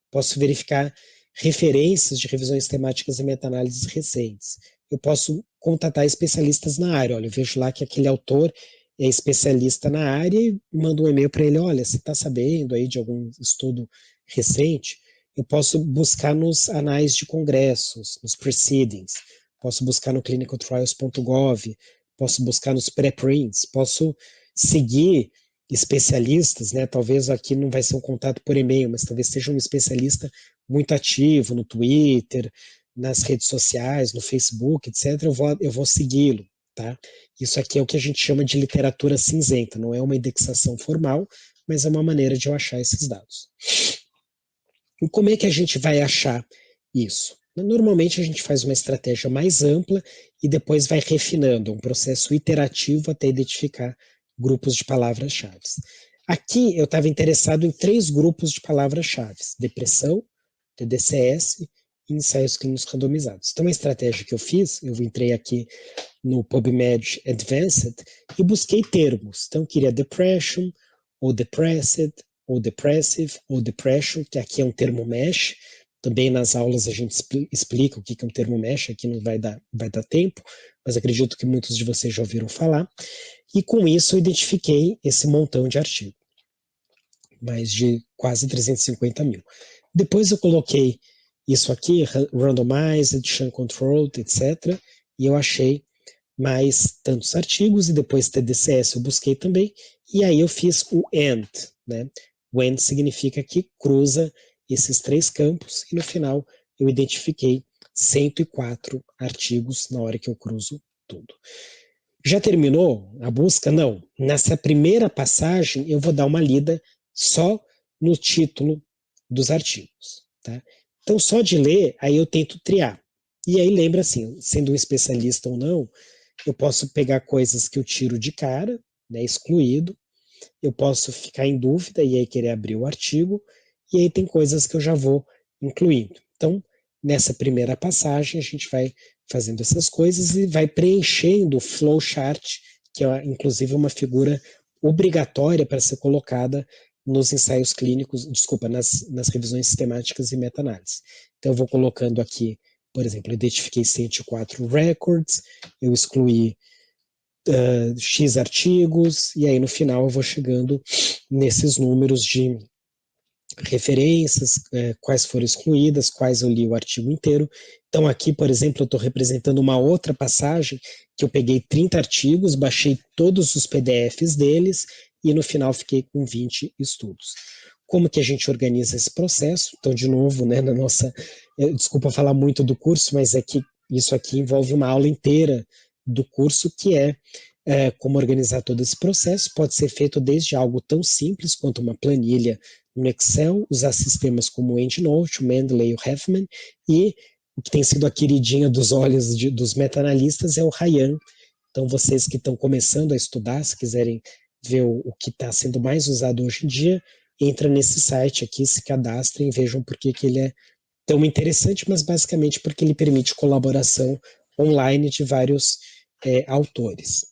Speaker 2: Posso verificar referências de revisões temáticas e meta-análises recentes. Eu posso contatar especialistas na área. Olha, eu vejo lá que aquele autor é especialista na área e mando um e-mail para ele, olha, você está sabendo aí de algum estudo recente? Eu posso buscar nos anais de congressos, nos proceedings, posso buscar no clinicaltrials.gov, posso buscar nos preprints, posso seguir especialistas, né? Talvez aqui não vai ser um contato por e-mail, mas talvez seja um especialista muito ativo no Twitter, nas redes sociais, no Facebook, etc. Eu vou segui-lo, tá? Isso aqui é o que a gente chama de literatura cinzenta, não é uma indexação formal, mas é uma maneira de eu achar esses dados. E como é que a gente vai achar isso? Normalmente a gente faz uma estratégia mais ampla e depois vai refinando, um processo iterativo até identificar grupos de palavras-chave. Aqui eu estava interessado em 3 grupos de palavras-chave: depressão, TDCS e ensaios clínicos randomizados. Então a estratégia que eu fiz, eu entrei aqui no PubMed Advanced e busquei termos. Então eu queria depression, ou depressed, ou depressive, ou depression, que aqui é um termo mesh. Também nas aulas a gente explica o que é um termo mesh, aqui não vai dar tempo, mas acredito que muitos de vocês já ouviram falar. E com isso eu identifiquei esse montão de artigo, mais de quase 350 mil. Depois eu coloquei isso aqui, randomized, sham controlled, etc. E eu achei mais tantos artigos, e depois TDCS eu busquei também, e aí eu fiz o AND, né? O AND significa que cruza esses 3 campos, e no final eu identifiquei 104 artigos na hora que eu cruzo tudo. Já terminou a busca? Não. Nessa primeira passagem, eu vou dar uma lida só no título dos artigos, tá? Então, só de ler, aí eu tento triar. E aí lembra assim, sendo um especialista ou não, eu posso pegar coisas que eu tiro de cara, né, excluído, eu posso ficar em dúvida e aí querer abrir o artigo, e aí tem coisas que eu já vou incluindo. Então, nessa primeira passagem, a gente vai fazendo essas coisas e vai preenchendo o flowchart, que é inclusive uma figura obrigatória para ser colocada nos ensaios clínicos, desculpa, nas revisões sistemáticas e meta-análise. Então, eu vou colocando aqui, por exemplo, eu identifiquei 104 records, eu excluí X artigos, e aí no final eu vou chegando nesses números de referências, quais foram excluídas, quais eu li o artigo inteiro. Então aqui, por exemplo, eu estou representando uma outra passagem que eu peguei 30 artigos, baixei todos os PDFs deles e no final fiquei com 20 estudos. Como que a gente organiza esse processo? Então, de novo, né, na nossa... Desculpa falar muito do curso, mas é que isso aqui envolve uma aula inteira do curso, que é como organizar todo esse processo. Pode ser feito desde algo tão simples quanto uma planilha no Excel, usar sistemas como o EndNote, o Mendeley e o Huffman, e o que tem sido a queridinha dos olhos dos meta-analistas é o Ryan. Então, vocês que estão começando a estudar, se quiserem ver o que está sendo mais usado hoje em dia, entra nesse site aqui, se cadastrem e vejam por que ele é tão interessante, mas basicamente porque ele permite colaboração online de vários autores.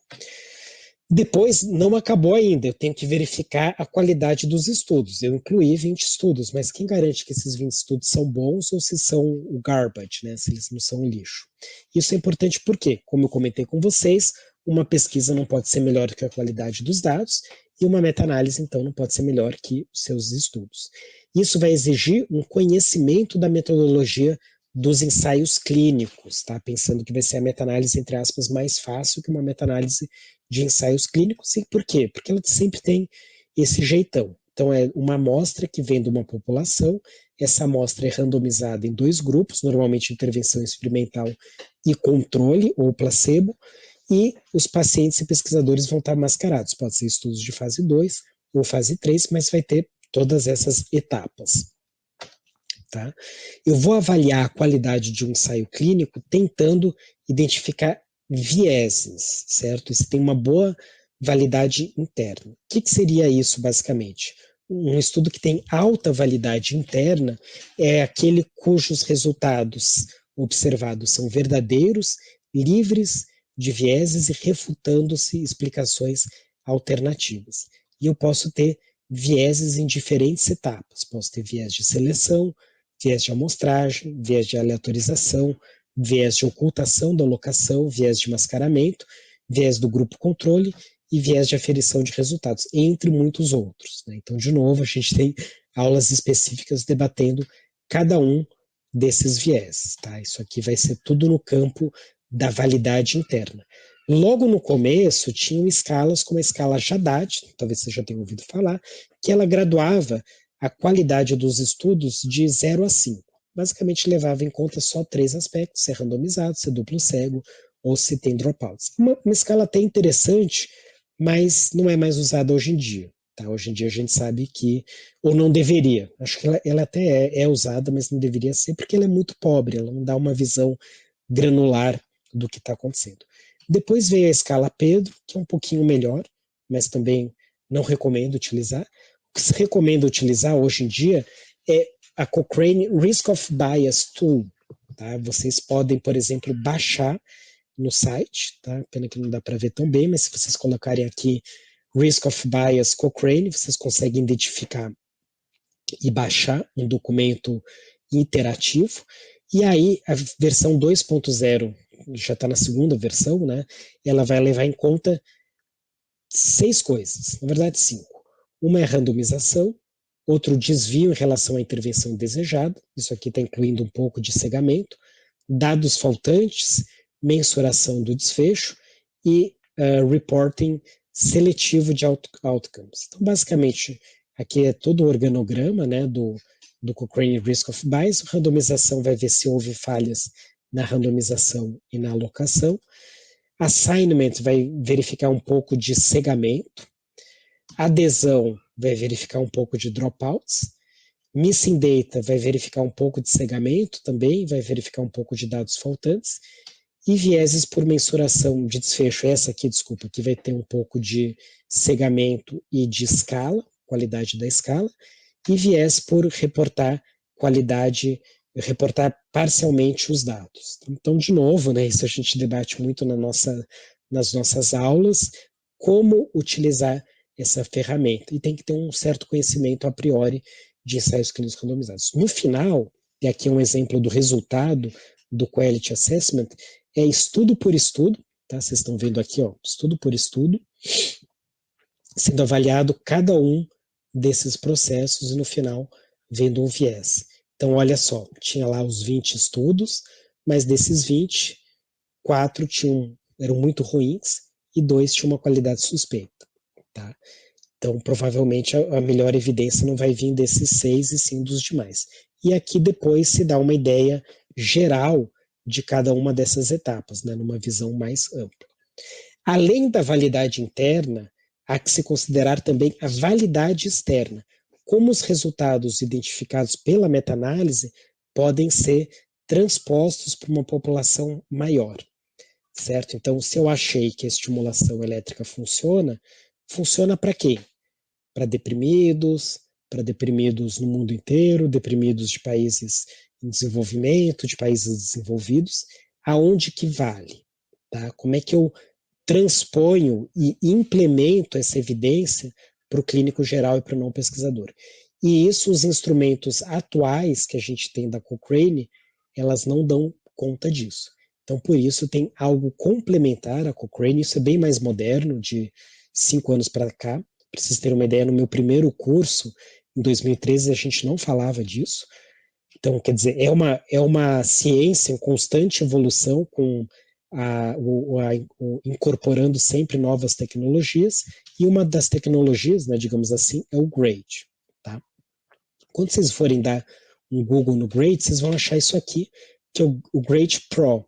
Speaker 2: Depois, não acabou ainda, eu tenho que verificar a qualidade dos estudos. Eu incluí 20 estudos, mas quem garante que esses 20 estudos são bons ou se são o garbage, né? Se eles não são lixo. Isso é importante porque, como eu comentei com vocês, uma pesquisa não pode ser melhor que a qualidade dos dados e uma meta-análise, então, não pode ser melhor que os seus estudos. Isso vai exigir um conhecimento da metodologia dos ensaios clínicos, tá? Pensando que vai ser a meta-análise, entre aspas, mais fácil que uma meta-análise de ensaios clínicos. E por quê? Porque ela sempre tem esse jeitão. Então, é uma amostra que vem de uma população, essa amostra é randomizada em 2 grupos, normalmente intervenção experimental e controle, ou placebo, e os pacientes e pesquisadores vão estar mascarados. Pode ser estudos de fase 2 ou fase 3, mas vai ter todas essas etapas. Tá? Eu vou avaliar a qualidade de um ensaio clínico tentando identificar vieses, certo? Isso tem uma boa validade interna. O que seria isso, basicamente? Um estudo que tem alta validade interna é aquele cujos resultados observados são verdadeiros, livres de vieses e refutando-se explicações alternativas. E eu posso ter vieses em diferentes etapas. Posso ter viés de seleção, viés de amostragem, viés de aleatorização, viés de ocultação da locação, viés de mascaramento, viés do grupo controle e viés de aferição de resultados, entre muitos outros. Né? Então, de novo, a gente tem aulas específicas debatendo cada um desses viés. Tá? Isso aqui vai ser tudo no campo da validade interna. Logo no começo, tinham escalas como a escala Haddad, talvez você já tenha ouvido falar, que ela graduava a qualidade dos estudos de 0 a 5. Basicamente levava em conta só 3 aspectos, se é randomizado, se é duplo cego ou se tem dropouts. Uma escala até interessante, mas não é mais usada hoje em dia. Tá? Hoje em dia a gente sabe que, ou não deveria, acho que ela até é usada, mas não deveria ser, porque ela é muito pobre, ela não dá uma visão granular do que está acontecendo. Depois veio a escala Pedro, que é um pouquinho melhor, mas também não recomendo utilizar. O que se recomenda utilizar hoje em dia é a Cochrane Risk of Bias Tool. Tá? Vocês podem, por exemplo, baixar no site, tá? Pena que não dá para ver tão bem, mas se vocês colocarem aqui Risk of Bias Cochrane, vocês conseguem identificar e baixar um documento interativo. E aí a versão 2.0 já está na segunda versão, né? Ela vai levar em conta 6 coisas, na verdade 5. Uma é randomização, outro desvio em relação à intervenção desejada, isso aqui está incluindo um pouco de cegamento, dados faltantes, mensuração do desfecho e reporting seletivo de outcomes. Então, basicamente, aqui é todo o organograma, né, do Cochrane Risk of Bias. Randomização vai ver se houve falhas na randomização e na alocação. Assignment vai verificar um pouco de cegamento. Adesão vai verificar um pouco de dropouts. Missing data vai verificar um pouco de cegamento também, vai verificar um pouco de dados faltantes. E vieses por mensuração de desfecho, essa aqui, desculpa, que vai ter um pouco de cegamento e de escala, qualidade da escala, e viés por reportar qualidade, reportar parcialmente os dados. Então, de novo, né, isso a gente debate muito nas nossas aulas, como utilizar essa ferramenta. E tem que ter um certo conhecimento a priori de ensaios clínicos randomizados. No final, e aqui um exemplo do resultado do Quality Assessment, é estudo por estudo, tá? Vocês estão vendo aqui, ó, estudo por estudo, sendo avaliado cada um desses processos e no final vendo um viés. Então, olha só, tinha lá os 20 estudos, mas desses 20, 4 eram muito ruins e 2 tinham uma qualidade suspeita. Tá? Então, provavelmente, a melhor evidência não vai vir desses 6 e sim dos demais. E aqui depois se dá uma ideia geral de cada uma dessas etapas, né, numa visão mais ampla. Além da validade interna, há que se considerar também a validade externa, como os resultados identificados pela meta-análise podem ser transpostos para uma população maior, certo? Então, se eu achei que a estimulação elétrica funciona, funciona para quem? Para deprimidos no mundo inteiro, deprimidos de países em desenvolvimento, de países desenvolvidos, aonde que vale? Tá? Como é que eu transponho e implemento essa evidência para o clínico geral e para o não pesquisador? E isso, os instrumentos atuais que a gente tem da Cochrane, elas não dão conta disso. Então, por isso, tem algo complementar à Cochrane, isso é bem mais moderno, de 5 anos para cá. Para vocês terem uma ideia, no meu primeiro curso, em 2013, a gente não falava disso. Então, quer dizer, é uma ciência em constante evolução, com incorporando sempre novas tecnologias, e uma das tecnologias, né, digamos assim, é o GRADE. Tá? Quando vocês forem dar um Google no GRADE, vocês vão achar isso aqui, que é o GRADE Pro.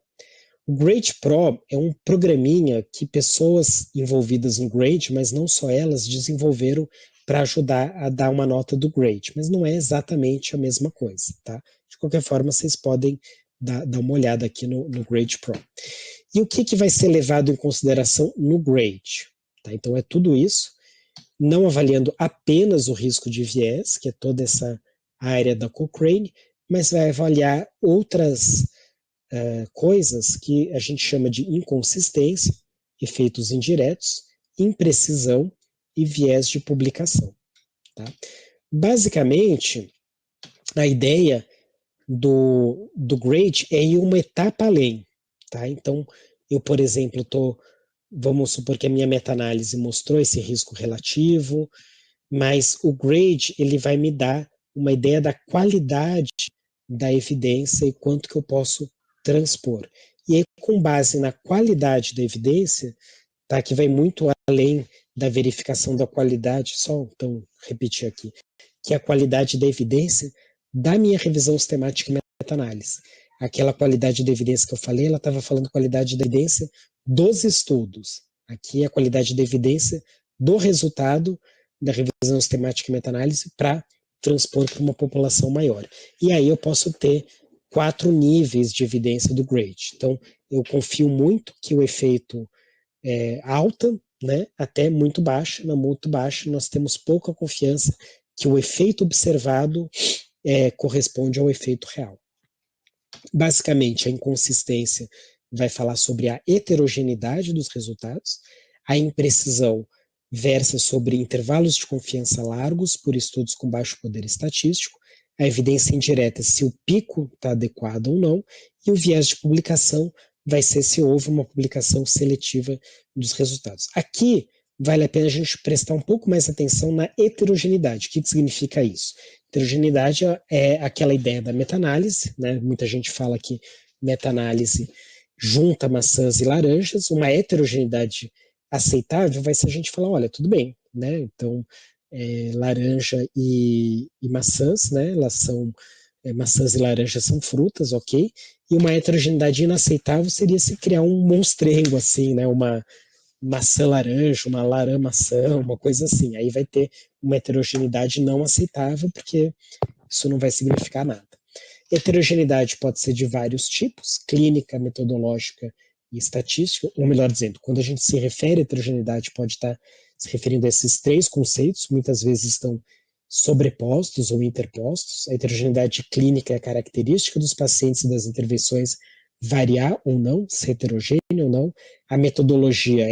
Speaker 2: O Grade Pro é um programinha que pessoas envolvidas no Grade, mas não só elas, desenvolveram para ajudar a dar uma nota do Grade, mas não é exatamente a mesma coisa, tá? De qualquer forma, vocês podem dar uma olhada aqui no Grade Pro. E o que vai ser levado em consideração no Grade? Tá? Então, é tudo isso, não avaliando apenas o risco de viés, que é toda essa área da Cochrane, mas vai avaliar outras coisas que a gente chama de inconsistência, efeitos indiretos, imprecisão e viés de publicação. Tá? Basicamente, a ideia do grade é ir uma etapa além. Tá? Então, eu, por exemplo, vamos supor que a minha meta-análise mostrou esse risco relativo, mas o grade ele vai me dar uma ideia da qualidade da evidência e quanto que eu posso transpor. E aí, com base na qualidade da evidência, tá, que vai muito além da verificação da qualidade, só então repetir aqui, que é a qualidade da evidência da minha revisão sistemática e meta-análise. Aquela qualidade da evidência que eu falei, ela estava falando qualidade da evidência dos estudos. Aqui é a qualidade da evidência do resultado da revisão sistemática e meta-análise para transpor para uma população maior. E aí eu posso ter 4 níveis de evidência do grade. Então, eu confio muito que o efeito é alta, né, até muito baixa. Na muito baixa, nós temos pouca confiança que o efeito observado corresponde ao efeito real. Basicamente, a inconsistência vai falar sobre a heterogeneidade dos resultados, a imprecisão versa sobre intervalos de confiança largos por estudos com baixo poder estatístico, a evidência indireta se o pico está adequado ou não, e o viés de publicação vai ser se houve uma publicação seletiva dos resultados. Aqui vale a pena a gente prestar um pouco mais atenção na heterogeneidade. O que significa isso? Heterogeneidade é aquela ideia da meta-análise, né? Muita gente fala que meta-análise junta maçãs e laranjas. Uma heterogeneidade aceitável vai ser a gente falar, olha, tudo bem, né? Então, laranja e maçãs, né? Elas são maçãs e laranjas são frutas, ok? E uma heterogeneidade inaceitável seria se criar um monstrengo, assim, né? Uma maçã laranja, uma laranja maçã, uma coisa assim. Aí vai ter uma heterogeneidade não aceitável, porque isso não vai significar nada. Heterogeneidade pode ser de vários tipos, clínica, metodológica e estatística, ou melhor dizendo, quando a gente se refere à heterogeneidade, pode estar se referindo a esses 3 conceitos, muitas vezes estão sobrepostos ou interpostos. A heterogeneidade clínica é a característica dos pacientes e das intervenções variar ou não, ser heterogênea ou não. A metodologia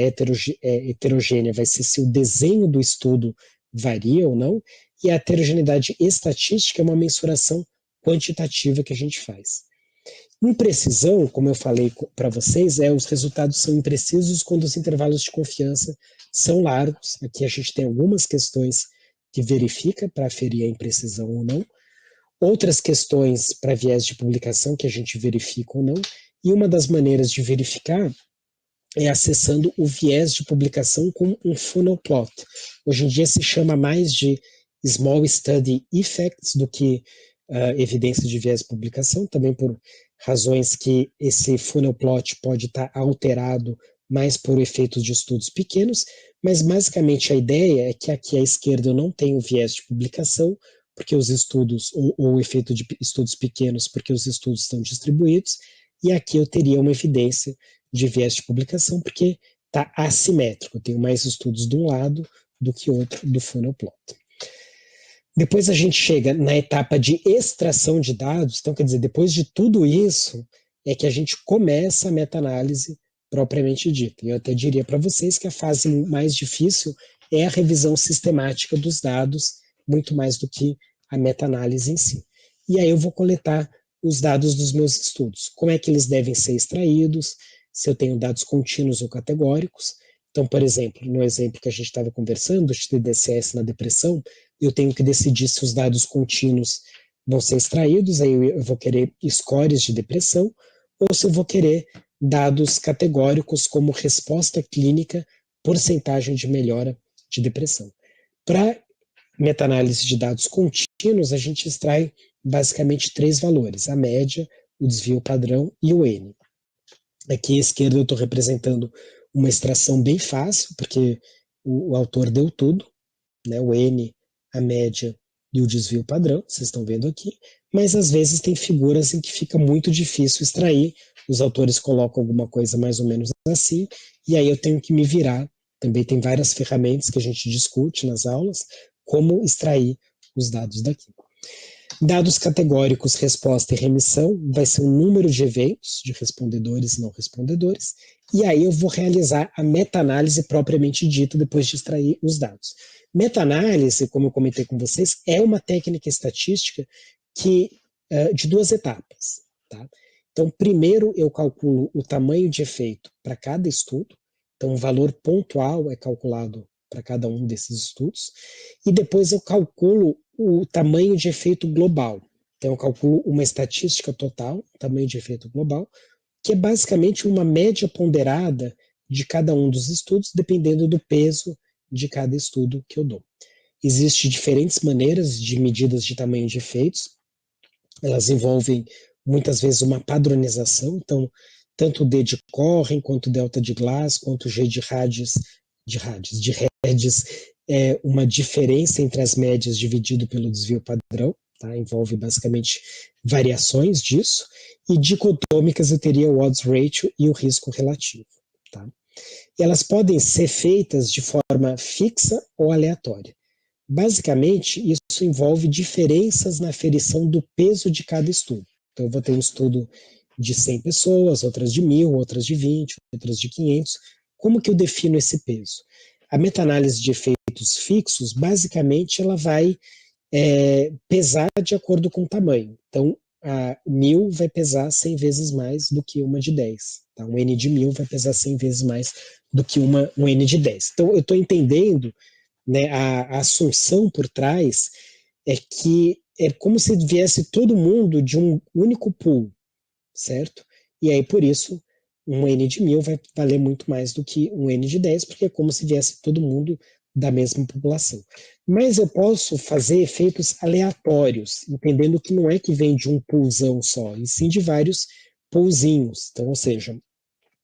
Speaker 2: heterogênea vai ser se o desenho do estudo varia ou não. E a heterogeneidade estatística é uma mensuração quantitativa que a gente faz. Imprecisão, como eu falei para vocês, os resultados são imprecisos quando os intervalos de confiança são largos. Aqui a gente tem algumas questões que verifica para aferir a imprecisão ou não. outras questões para viés de publicação que a gente verifica ou não, e uma das maneiras de verificar é acessando o viés de publicação com um funnel plot. Hoje em dia se chama mais de Small Study Effects do que evidência de viés de publicação, também por razões que esse funnel plot pode estar alterado mais por efeitos de estudos pequenos, mas basicamente a ideia é que aqui à esquerda eu não tenho viés de publicação, porque os estudos, ou o efeito de estudos pequenos, porque os estudos estão distribuídos, e aqui eu teria uma evidência de viés de publicação, porque está assimétrico, eu tenho mais estudos de um lado do que outro do funnel plot. Depois a gente chega na etapa de extração de dados, então quer dizer, depois de tudo isso, é que a gente começa a meta-análise propriamente dita. E eu até diria para vocês que a fase mais difícil é a revisão sistemática dos dados, muito mais do que a meta-análise em si. E aí eu vou coletar os dados dos meus estudos, como é que eles devem ser extraídos, se eu tenho dados contínuos ou categóricos. Então, por exemplo, no exemplo que a gente estava conversando, de TDCS na depressão, eu tenho que decidir se os dados contínuos vão ser extraídos, aí eu vou querer scores de depressão, ou se eu vou querer dados categóricos como resposta clínica, porcentagem de melhora de depressão. Para meta-análise de dados contínuos, a gente extrai basicamente 3 valores, a média, o desvio padrão e o N. Aqui à esquerda eu estou representando uma extração bem fácil, porque o autor deu tudo, né, o N, a média e o desvio padrão, vocês estão vendo aqui, mas às vezes tem figuras em que fica muito difícil extrair, os autores colocam alguma coisa mais ou menos assim, e aí eu tenho que me virar. Também tem várias ferramentas que a gente discute nas aulas, como extrair os dados daqui. Dados categóricos, resposta e remissão, vai ser um número de eventos, de respondedores e não respondedores, e aí eu vou realizar a meta-análise propriamente dita depois de extrair os dados. Meta-análise, como eu comentei com vocês, é uma técnica estatística que, de 2 etapas. Tá? Então, primeiro eu calculo o tamanho de efeito para cada estudo, então o valor pontual é calculado para cada um desses estudos, e depois eu calculo o tamanho de efeito global. Então eu calculo uma estatística total, tamanho de efeito global, que é basicamente uma média ponderada de cada um dos estudos, dependendo do peso de cada estudo que eu dou. Existem diferentes maneiras de medidas de tamanho de efeitos, elas envolvem muitas vezes uma padronização, então tanto o D de Corren, quanto o delta de Glass, quanto o G de Redis, é uma diferença entre as médias dividido pelo desvio padrão, tá? Envolve basicamente variações disso, e dicotômicas eu teria o odds ratio e o risco relativo. Tá? E elas podem ser feitas de forma fixa ou aleatória. Basicamente, isso envolve diferenças na aferição do peso de cada estudo. Então, eu vou ter um estudo de 100 pessoas, outras de 1.000, outras de 20, outras de 500. Como que eu defino esse peso? A meta-análise de efeitos fixos, basicamente, ela vai pesar de acordo com o tamanho. Então, a 1.000 vai pesar 100 vezes mais do que uma de 10. Tá? Um N de 1.000 vai pesar 100 vezes mais do que um N de 10. Então, eu estou entendendo, né, a assunção por trás é que é como se viesse todo mundo de um único pool, certo? E aí, por isso, um N de 1.000 vai valer muito mais do que um N de 10, porque é como se viesse todo mundo da mesma população. Mas eu posso fazer efeitos aleatórios, entendendo que não é que vem de um poolzão só, e sim de vários poolzinhos. Então, ou seja,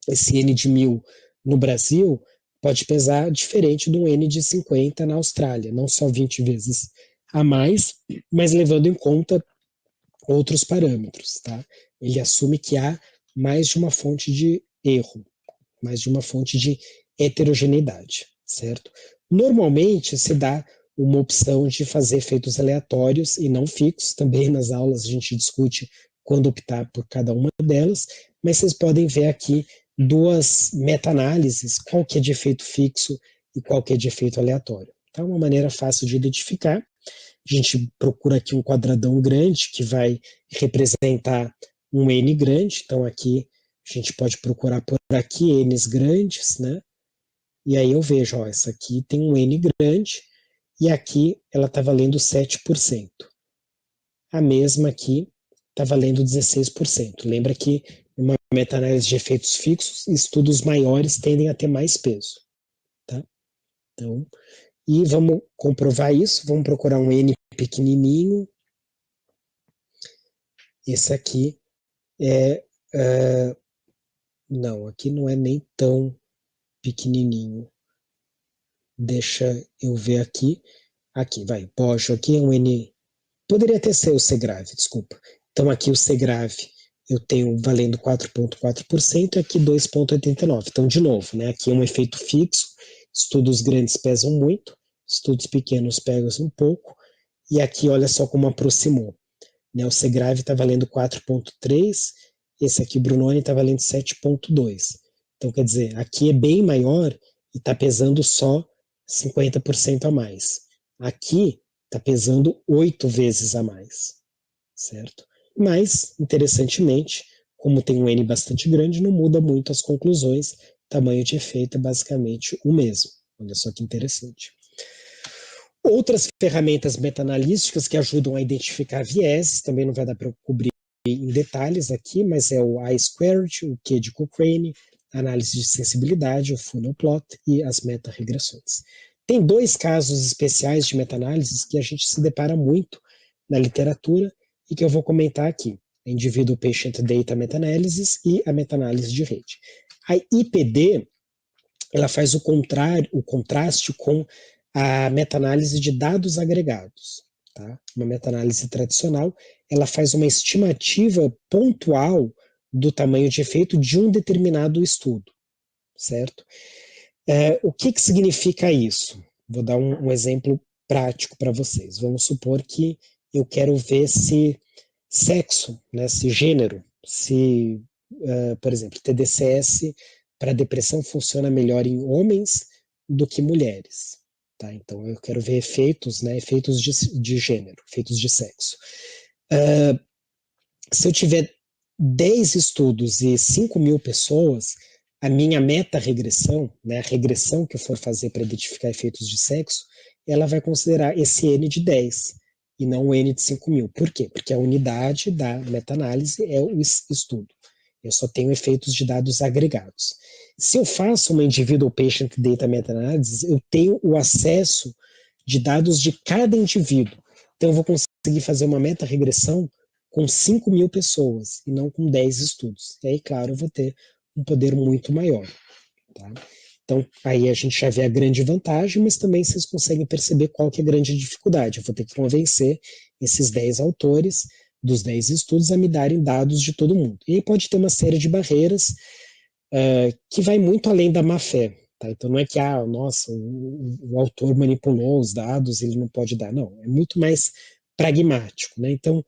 Speaker 2: esse N de 1.000 no Brasil pode pesar diferente de um N de 50 na Austrália, não só 20 vezes a mais, mas levando em conta outros parâmetros, tá? Ele assume que há mais de uma fonte de erro, mais de uma fonte de heterogeneidade, certo? Normalmente se dá uma opção de fazer efeitos aleatórios e não fixos, também nas aulas a gente discute quando optar por cada uma delas, mas vocês podem ver aqui 2 meta-análises, qual que é de efeito fixo e qual que é de efeito aleatório. Então, é uma maneira fácil de identificar. A gente procura aqui um quadradão grande que vai representar um N grande, então aqui a gente pode procurar por aqui N's grandes, né? E aí eu vejo, ó, essa aqui tem um N grande e aqui ela está valendo 7%. a mesma aqui está valendo 16%. Lembra que uma meta-análise de efeitos fixos, estudos maiores tendem a ter mais peso. Tá? Então, e vamos comprovar isso, vamos procurar um N pequenininho. Esse aqui não, aqui não é nem tão pequenininho. Deixa eu ver aqui. Aqui, vai, Bojo, aqui é um N... Poderia até ser o C-grave, desculpa. Então aqui o C-grave eu tenho valendo 4,4% e aqui 2,89%. Então, de novo, né, aqui é um efeito fixo, estudos grandes pesam muito, estudos pequenos pesam um pouco, e aqui olha só como aproximou. Né, o C-grave está valendo 4,3%, esse aqui, Brunoni, está valendo 7,2%. Então, quer dizer, aqui é bem maior e está pesando só 50% a mais. Aqui está pesando 8 vezes a mais, certo? Mas, interessantemente, como tem um N bastante grande, não muda muito as conclusões, tamanho de efeito é basicamente o mesmo. Olha só que interessante. Outras ferramentas meta-analíticas que ajudam a identificar vieses, também não vai dar para cobrir em detalhes aqui, mas é o I-squared, o Q de Cochrane, análise de sensibilidade, o funnel plot e as meta-regressões. Tem 2 casos especiais de meta-análises que a gente se depara muito na literatura e que eu vou comentar aqui. A Individual Patient Data Meta-Analysis e a meta-análise de rede. A IPD, ela faz o contraste com a meta-análise de dados agregados. Tá? Uma meta-análise tradicional, ela faz uma estimativa pontual do tamanho de efeito de um determinado estudo, certo? O que significa isso? Vou dar um exemplo prático para vocês. Vamos supor que eu quero ver se sexo, né, se gênero, se, por exemplo, TDCS para depressão funciona melhor em homens do que mulheres. Tá? Então, eu quero ver efeitos, né, efeitos de gênero, efeitos de sexo. Se eu tiver 10 estudos e 5.000 pessoas, a minha meta-regressão, né, a regressão que eu for fazer para identificar efeitos de sexo, ela vai considerar esse N de 10 e não o N de 5.000. Por quê? Porque a unidade da meta-análise é o estudo. Eu só tenho efeitos de dados agregados. Se eu faço uma individual patient data meta-análise, eu tenho o acesso de dados de cada indivíduo. Então, eu vou conseguir fazer uma meta-regressão com 5.000 pessoas e não com 10 estudos. E aí, claro, eu vou ter um poder muito maior. Tá? Então, aí a gente já vê a grande vantagem, mas também vocês conseguem perceber qual que é a grande dificuldade. Eu vou ter que convencer esses 10 autores dos 10 estudos a me darem dados de todo mundo. E aí pode ter uma série de barreiras que vai muito além da má-fé. Tá? Então não é que, nossa, o autor manipulou os dados, ele não pode dar. Não, é muito mais pragmático. Né? Então,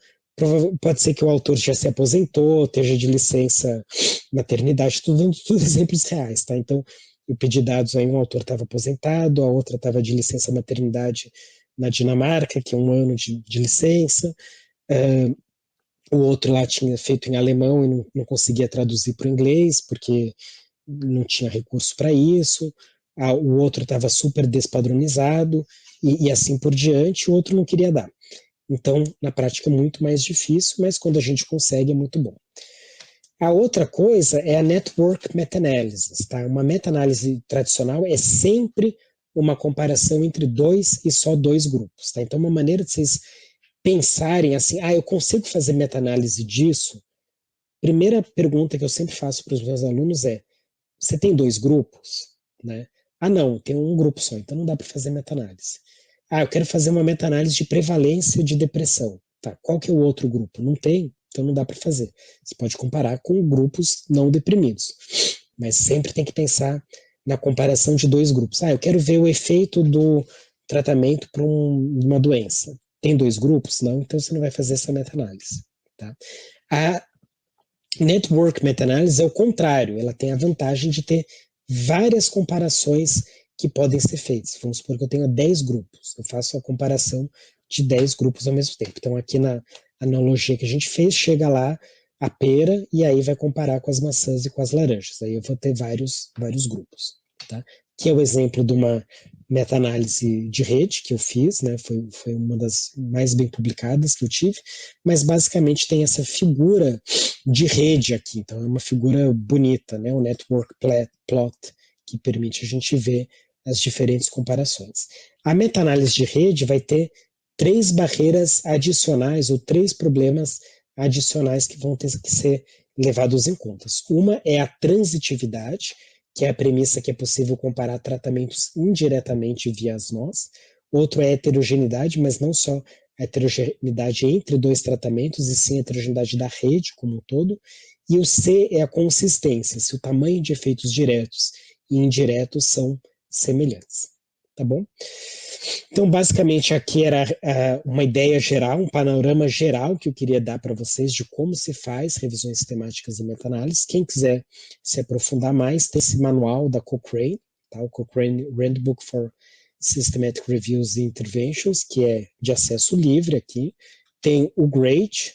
Speaker 2: pode ser que o autor já se aposentou, esteja de licença maternidade, tudo exemplos reais. Tá? Então, eu pedi dados aí, um autor estava aposentado, a outra estava de licença maternidade na Dinamarca, que é 1 ano de licença, o outro lá tinha feito em alemão e não conseguia traduzir para o inglês, porque não tinha recurso para isso, o outro estava super despadronizado, e assim por diante, o outro não queria dar. Então, na prática, é muito mais difícil, mas quando a gente consegue, é muito bom. A outra coisa é a network meta-analysis. Tá? Uma meta-análise tradicional é sempre uma comparação entre 2 e só 2 grupos. Tá? Então, uma maneira de vocês pensarem assim, eu consigo fazer meta-análise disso? Primeira pergunta que eu sempre faço para os meus alunos é, você tem 2 grupos? Né? Não, tem um grupo só, então não dá para fazer meta-análise. Eu quero fazer uma meta-análise de prevalência de depressão. Tá, qual que é o outro grupo? Não tem, então não dá para fazer. Você pode comparar com grupos não deprimidos, mas sempre tem que pensar na comparação de 2 grupos. Eu quero ver o efeito do tratamento para uma doença. Tem 2 grupos? Não, então você não vai fazer essa meta-análise. Tá? A network meta-análise é o contrário, ela tem a vantagem de ter várias comparações que podem ser feitas. Vamos supor que eu tenho 10 grupos, eu faço a comparação de 10 grupos ao mesmo tempo. Então, aqui na analogia que a gente fez, chega lá a pera e aí vai comparar com as maçãs e com as laranjas. Aí eu vou ter vários grupos. Tá? que é o exemplo de uma meta-análise de rede que eu fiz, né? Foi uma das mais bem publicadas que eu tive, mas basicamente tem essa figura de rede aqui, então é uma figura bonita, né? O network plot, que permite a gente ver as diferentes comparações. A meta-análise de rede vai ter 3 barreiras adicionais ou 3 problemas adicionais que vão ter que ser levados em conta. Uma é a transitividade, que é a premissa que é possível comparar tratamentos indiretamente via as nós. Outro é a heterogeneidade, mas não só a heterogeneidade entre 2 tratamentos, e sim a heterogeneidade da rede como um todo. E o C é a consistência, se o tamanho de efeitos diretos e indiretos são semelhantes. Tá bom? Então, basicamente, aqui era uma ideia geral, um panorama geral que eu queria dar para vocês de como se faz revisões sistemáticas e meta-análise. Quem quiser se aprofundar mais, tem esse manual da Cochrane, tá? O Cochrane Handbook for Systematic Reviews and Interventions, que é de acesso livre aqui. Tem o GRADE,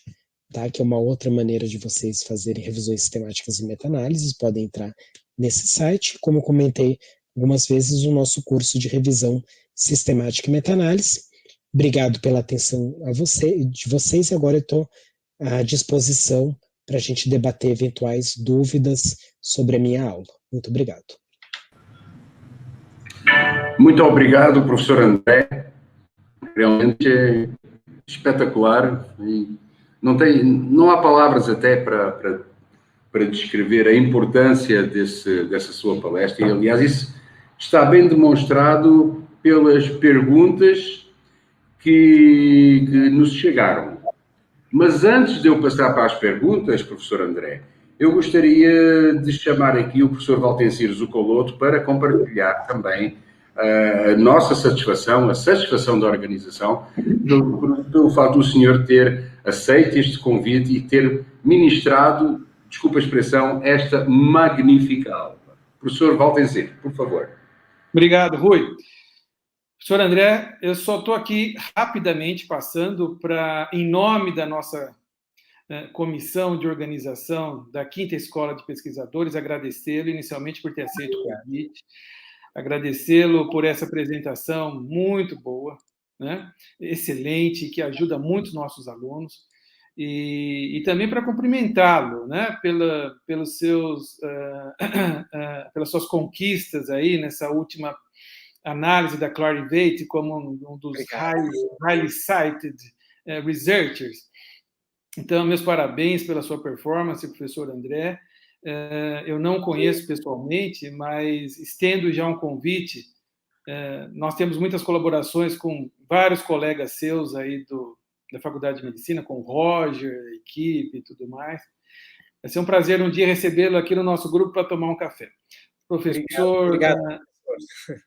Speaker 2: tá? Que é uma outra maneira de vocês fazerem revisões sistemáticas e meta-análises. Podem entrar nesse site. Como eu comentei algumas vezes, o nosso curso de revisão sistemática e meta-análise. Obrigado pela atenção de vocês, e agora eu estou à disposição para a gente debater eventuais dúvidas sobre a minha aula. Muito obrigado.
Speaker 1: Muito obrigado, professor André. Realmente é espetacular. E não há palavras até para descrever a importância dessa sua palestra. E, aliás, isso está bem demonstrado pelas perguntas que nos chegaram. Mas antes de eu passar para as perguntas, professor André, eu gostaria de chamar aqui o professor Valtencir Zucoloto para compartilhar também a nossa satisfação, a satisfação da organização, pelo fato do senhor ter aceito este convite e ter ministrado, desculpa a expressão, esta magnífica aula. Professor Valtencir, por favor.
Speaker 3: Obrigado, Rui. Professor André, eu só estou aqui rapidamente passando para, em nome da nossa comissão de organização da 5ª Escola de Pesquisadores, agradecê-lo inicialmente por ter aceito o convite, agradecê-lo por essa apresentação muito boa, né? Excelente, que ajuda muito os nossos alunos, e também para cumprimentá-lo, né? Pelas suas conquistas aí nessa última análise da Clarivate como um dos highly cited researchers. Então, meus parabéns pela sua performance, professor André. Eu não conheço pessoalmente, mas estendo já um convite. Nós temos muitas colaborações com vários colegas seus aí da Faculdade de Medicina, com o Roger, a equipe e tudo mais. Vai ser um prazer um dia recebê-lo aqui no nosso grupo para tomar um café. Professor... Obrigado.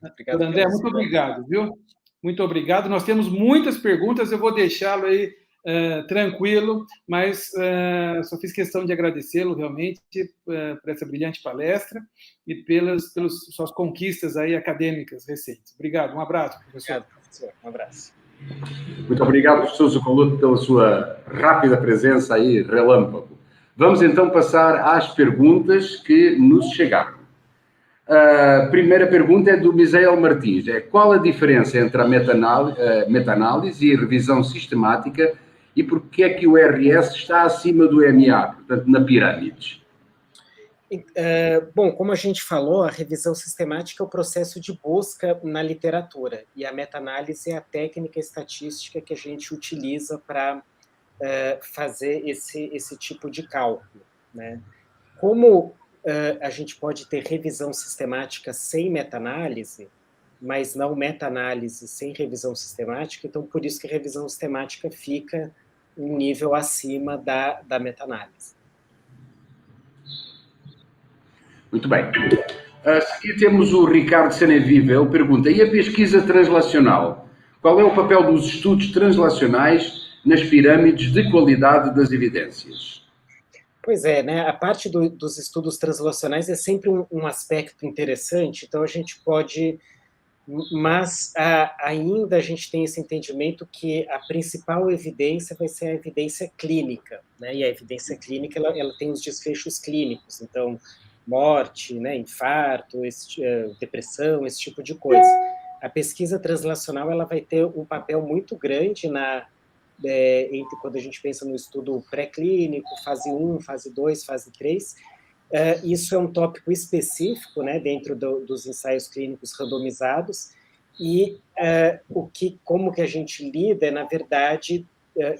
Speaker 3: Obrigado, André, muito obrigado, viu? Muito obrigado. Nós temos muitas perguntas, eu vou deixá-lo aí tranquilo, mas só fiz questão de agradecê-lo realmente por essa brilhante palestra e pelas suas conquistas aí acadêmicas recentes. Obrigado, um abraço, professor.
Speaker 2: Obrigado, professor. Um abraço.
Speaker 1: Muito obrigado, professor Zucoloto, pela sua rápida presença aí, relâmpago. Vamos então passar às perguntas que nos chegaram. A primeira pergunta é do Misael Martins. Qual a diferença entre a meta-análise e a revisão sistemática e por que é que o RS está acima do MA, portanto, na pirâmide?
Speaker 2: Bom, como a gente falou, a revisão sistemática é o processo de busca na literatura e a meta-análise é a técnica estatística que a gente utiliza para fazer esse tipo de cálculo, né? Como a gente pode ter revisão sistemática sem meta-análise, mas não meta-análise sem revisão sistemática, então por isso que a revisão sistemática fica um nível acima da meta-análise.
Speaker 1: Muito bem. Aqui temos o Ricardo Seneviva. Ele pergunta, e a pesquisa translacional? Qual é o papel dos estudos translacionais nas pirâmides de qualidade das evidências?
Speaker 2: Pois é, né? A parte dos estudos translacionais é sempre um aspecto interessante, então a gente pode... Mas ainda a gente tem esse entendimento que a principal evidência vai ser a evidência clínica, né? E a evidência clínica ela tem os desfechos clínicos, então morte, né, infarto, depressão, esse tipo de coisa. A pesquisa translacional ela vai ter um papel muito grande quando a gente pensa no estudo pré-clínico, fase 1, fase 2, fase 3. Isso é um tópico específico, né, dentro dos ensaios clínicos randomizados, e como que a gente lida, na verdade,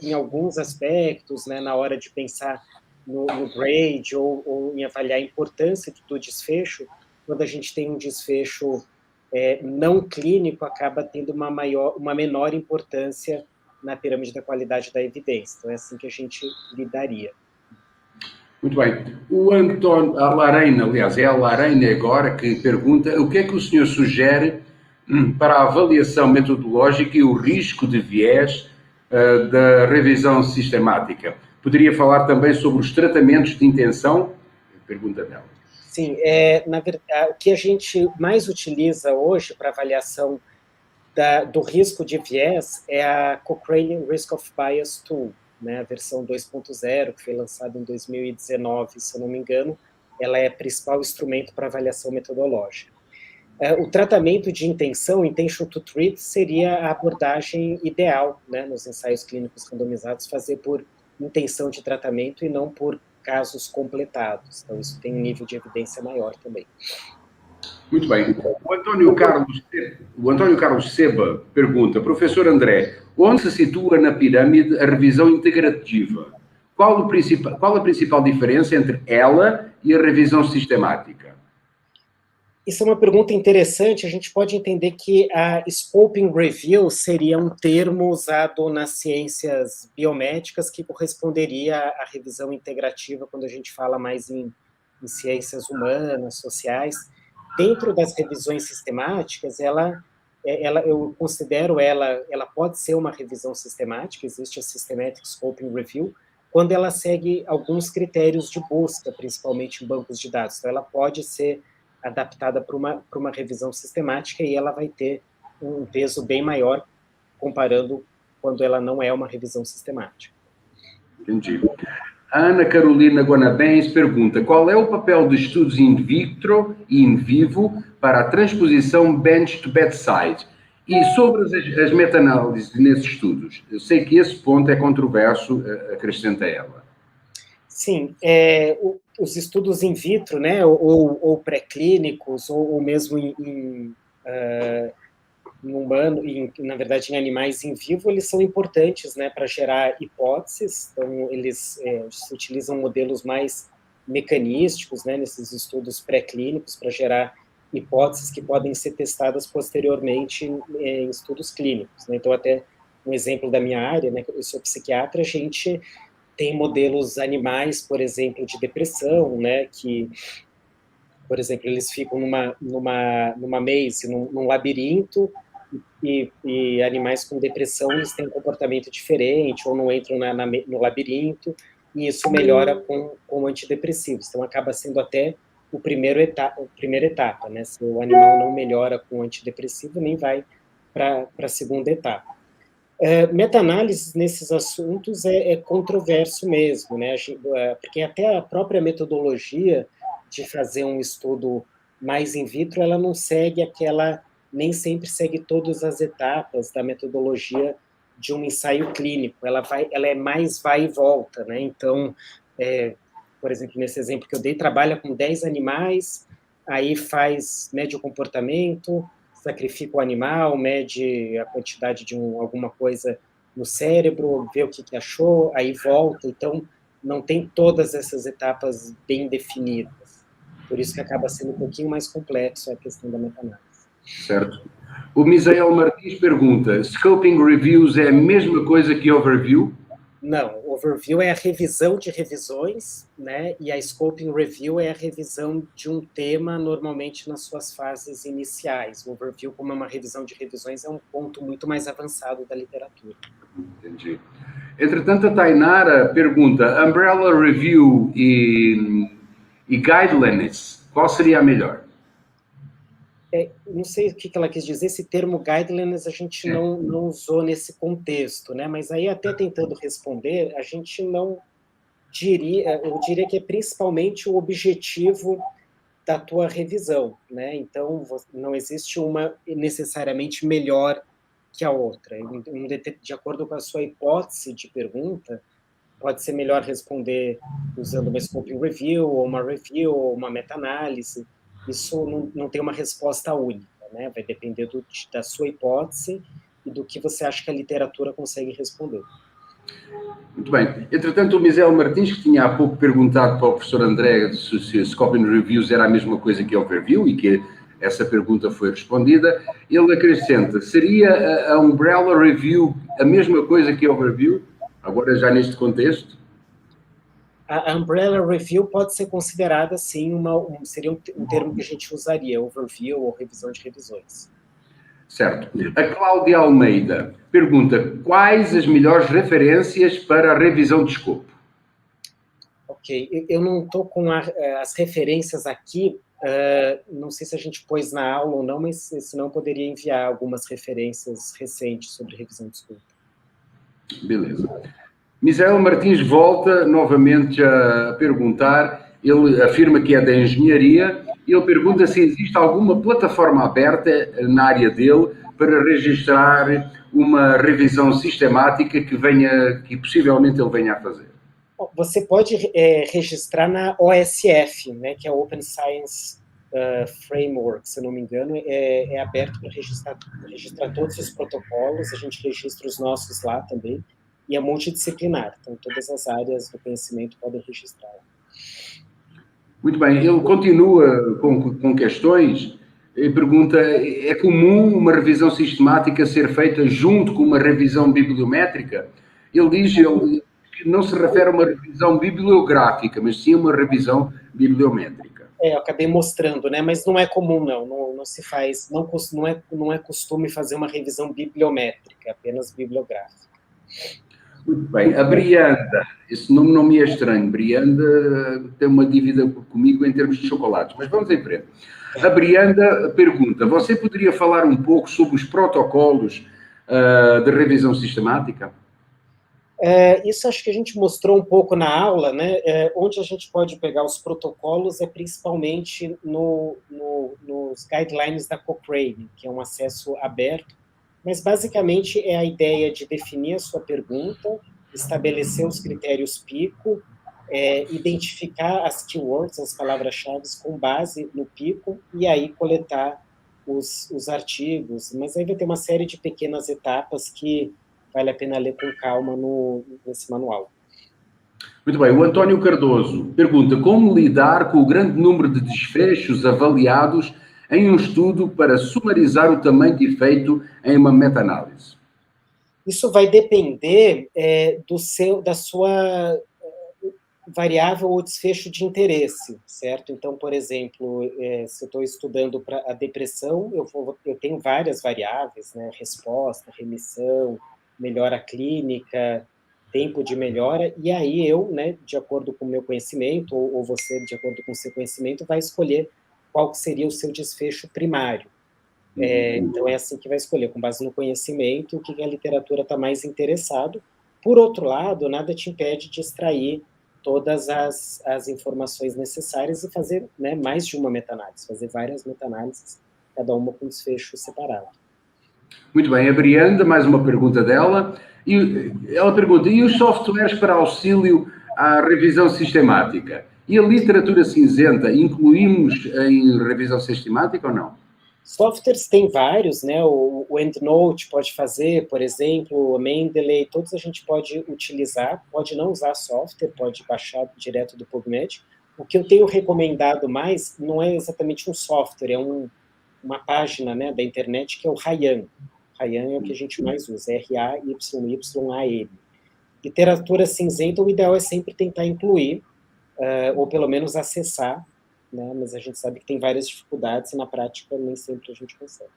Speaker 2: em alguns aspectos, né, na hora de pensar no grade ou em avaliar a importância do desfecho, quando a gente tem um desfecho não clínico, acaba tendo uma menor importância na pirâmide da qualidade da evidência. Então, é assim que a gente lidaria.
Speaker 1: Muito bem. O António, a Larena, aliás, é a Larena agora que pergunta o que é que o senhor sugere para a avaliação metodológica e o risco de viés da revisão sistemática. Poderia falar também sobre os tratamentos de intenção? Pergunta dela.
Speaker 2: Sim, na verdade, o que a gente mais utiliza hoje para avaliação do risco de viés é a Cochrane Risk of Bias Tool, né, a versão 2.0, que foi lançada em 2019, se eu não me engano. Ela é o principal instrumento para avaliação metodológica. O tratamento de intenção, intention to treat, seria a abordagem ideal, né, nos ensaios clínicos randomizados, fazer por intenção de tratamento e não por casos completados. Então, isso tem um nível de evidência maior também.
Speaker 1: Muito bem. O Antônio Carlos Seba pergunta, professor André, onde se situa na pirâmide a revisão integrativa? Qual a principal diferença entre ela e a revisão sistemática?
Speaker 2: Isso é uma pergunta interessante. A gente pode entender que a Scoping Review seria um termo usado nas ciências biomédicas que corresponderia à revisão integrativa quando a gente fala mais em ciências humanas, sociais. Dentro das revisões sistemáticas, eu considero ela pode ser uma revisão sistemática, existe a Systematic Scoping Review, quando ela segue alguns critérios de busca, principalmente em bancos de dados. Então, ela pode ser adaptada para uma revisão sistemática e ela vai ter um peso bem maior comparando quando ela não é uma revisão sistemática.
Speaker 1: Entendi. A Ana Carolina Guanabens pergunta qual é o papel de estudos in vitro e in vivo para a transposição bench to bedside e sobre as meta-análises nesses estudos. Eu sei que esse ponto é controverso, acrescenta ela.
Speaker 2: Sim, os estudos in vitro, né, ou pré-clínicos, ou mesmo em humano, na verdade em animais em vivo, eles são importantes, né, para gerar hipóteses. Então, eles se utilizam modelos mais mecanísticos, né, nesses estudos pré-clínicos, para gerar hipóteses que podem ser testadas posteriormente em estudos clínicos, né? Então, até um exemplo da minha área, né, eu sou psiquiatra, a gente tem modelos animais, por exemplo, de depressão, né, que, por exemplo, eles ficam numa maze, num labirinto, e animais com depressão, eles têm um comportamento diferente, ou não entram no labirinto, e isso melhora com antidepressivos. Então, acaba sendo até a primeira etapa, né? Se o animal não melhora com antidepressivo, nem vai para a segunda etapa. Meta-análise nesses assuntos é controverso mesmo, né? Porque até a própria metodologia de fazer um estudo mais in vitro, ela não segue nem sempre segue todas as etapas da metodologia de um ensaio clínico. Ela é mais vai e volta, né? Então, por exemplo, nesse exemplo que eu dei, trabalha com 10 animais, aí mede o comportamento, sacrifica o animal, mede a quantidade de alguma coisa no cérebro, vê o que achou, aí volta. Então, não tem todas essas etapas bem definidas. Por isso que acaba sendo um pouquinho mais complexo a questão da meta-análise.
Speaker 1: Certo. O Misael Martins pergunta, Scoping Reviews é a mesma coisa que Overview?
Speaker 2: Não, overview é a revisão de revisões, né? E a scoping review é a revisão de um tema, normalmente nas suas fases iniciais. O overview, como é uma revisão de revisões, é um ponto muito mais avançado da literatura.
Speaker 1: Entendi. Entretanto, a Tainara pergunta, Umbrella Review e Guidelines, qual seria a melhor?
Speaker 2: Não sei o que ela quis dizer, esse termo guidelines a gente não usou nesse contexto, né? Mas aí até tentando responder, a gente não eu diria que é principalmente o objetivo da tua revisão, né? Então, não existe uma necessariamente melhor que a outra. De acordo com a sua hipótese de pergunta, pode ser melhor responder usando uma scoping review, ou uma meta-análise. Isso não tem uma resposta única, né? Vai depender da sua hipótese e do que você acha que a literatura consegue responder.
Speaker 1: Muito bem. Entretanto, o Misael Martins, que tinha há pouco perguntado para o professor André se scoping reviews era a mesma coisa que overview, e que essa pergunta foi respondida, ele acrescenta, seria a umbrella review a mesma coisa que overview, agora já neste contexto?
Speaker 2: A umbrella review pode ser considerada, sim, seria um termo que a gente usaria, overview ou revisão de revisões.
Speaker 1: Certo. A Cláudia Almeida pergunta, quais as melhores referências para a revisão de escopo?
Speaker 2: Ok, eu não estou com as referências aqui, não sei se a gente pôs na aula ou não, mas senão eu poderia enviar algumas referências recentes sobre revisão de escopo.
Speaker 1: Beleza. Misael Martins volta novamente a perguntar, ele afirma que é da engenharia, e ele pergunta se existe alguma plataforma aberta na área dele para registrar uma revisão sistemática que possivelmente ele venha a fazer.
Speaker 2: Você pode registrar na OSF, né, que é o Open Science Framework, se não me engano, é aberto para registrar todos os protocolos, a gente registra os nossos lá também, e é multidisciplinar, então todas as áreas do conhecimento podem registrar.
Speaker 1: Muito bem, ele continua com questões e pergunta, é comum uma revisão sistemática ser feita junto com uma revisão bibliométrica? Ele diz que não se refere a uma revisão bibliográfica, mas sim a uma revisão bibliométrica.
Speaker 2: Eu acabei mostrando, né? Mas não é comum, não se faz, não é costume fazer uma revisão bibliométrica, apenas bibliográfica.
Speaker 1: Muito bem. A Brianda, esse nome não me é estranho. Brianda tem uma dívida comigo em termos de chocolates, mas vamos em frente. A Brianda pergunta, você poderia falar um pouco sobre os protocolos de revisão sistemática?
Speaker 2: Isso acho que a gente mostrou um pouco na aula, né? Onde a gente pode pegar os protocolos é principalmente nos guidelines da Cochrane, que é um acesso aberto, mas basicamente é a ideia de definir a sua pergunta, estabelecer os critérios pico, identificar as keywords, as palavras-chave com base no pico, e aí coletar os artigos. Mas aí vai ter uma série de pequenas etapas que vale a pena ler com calma nesse manual.
Speaker 1: Muito bem. O António Cardoso pergunta como lidar com o grande número de desfechos avaliados em um estudo para sumarizar o tamanho de efeito em uma meta-análise.
Speaker 2: Isso vai depender da sua variável ou desfecho de interesse, certo? Então, por exemplo, se eu estou estudando para a depressão, eu tenho várias variáveis, né? Resposta, remissão, melhora clínica, tempo de melhora, e aí eu, né, de acordo com o meu conhecimento, ou você, de acordo com o seu conhecimento, vai escolher qual seria o seu desfecho primário. Então, é assim que vai escolher, com base no conhecimento, o que a literatura está mais interessado. Por outro lado, nada te impede de extrair todas as informações necessárias e fazer, né, mais de uma meta-análise, fazer várias meta-análises, cada uma com desfecho separado.
Speaker 1: Muito bem, a Brianda, mais uma pergunta dela. E ela pergunta, e os softwares para auxílio à revisão sistemática? E a literatura cinzenta, incluímos em revisão sistemática ou não?
Speaker 2: Softwares tem vários, né? O EndNote pode fazer, por exemplo, o Mendeley, todos a gente pode utilizar, pode não usar software, pode baixar direto do PubMed. O que eu tenho recomendado mais não é exatamente um software, é uma página, né, da internet que é o Ryan. Ryan é o que a gente mais usa, RAYYAN. Literatura cinzenta, o ideal é sempre tentar incluir, ou pelo menos acessar, né? Mas a gente sabe que tem várias dificuldades e na prática nem sempre a gente consegue.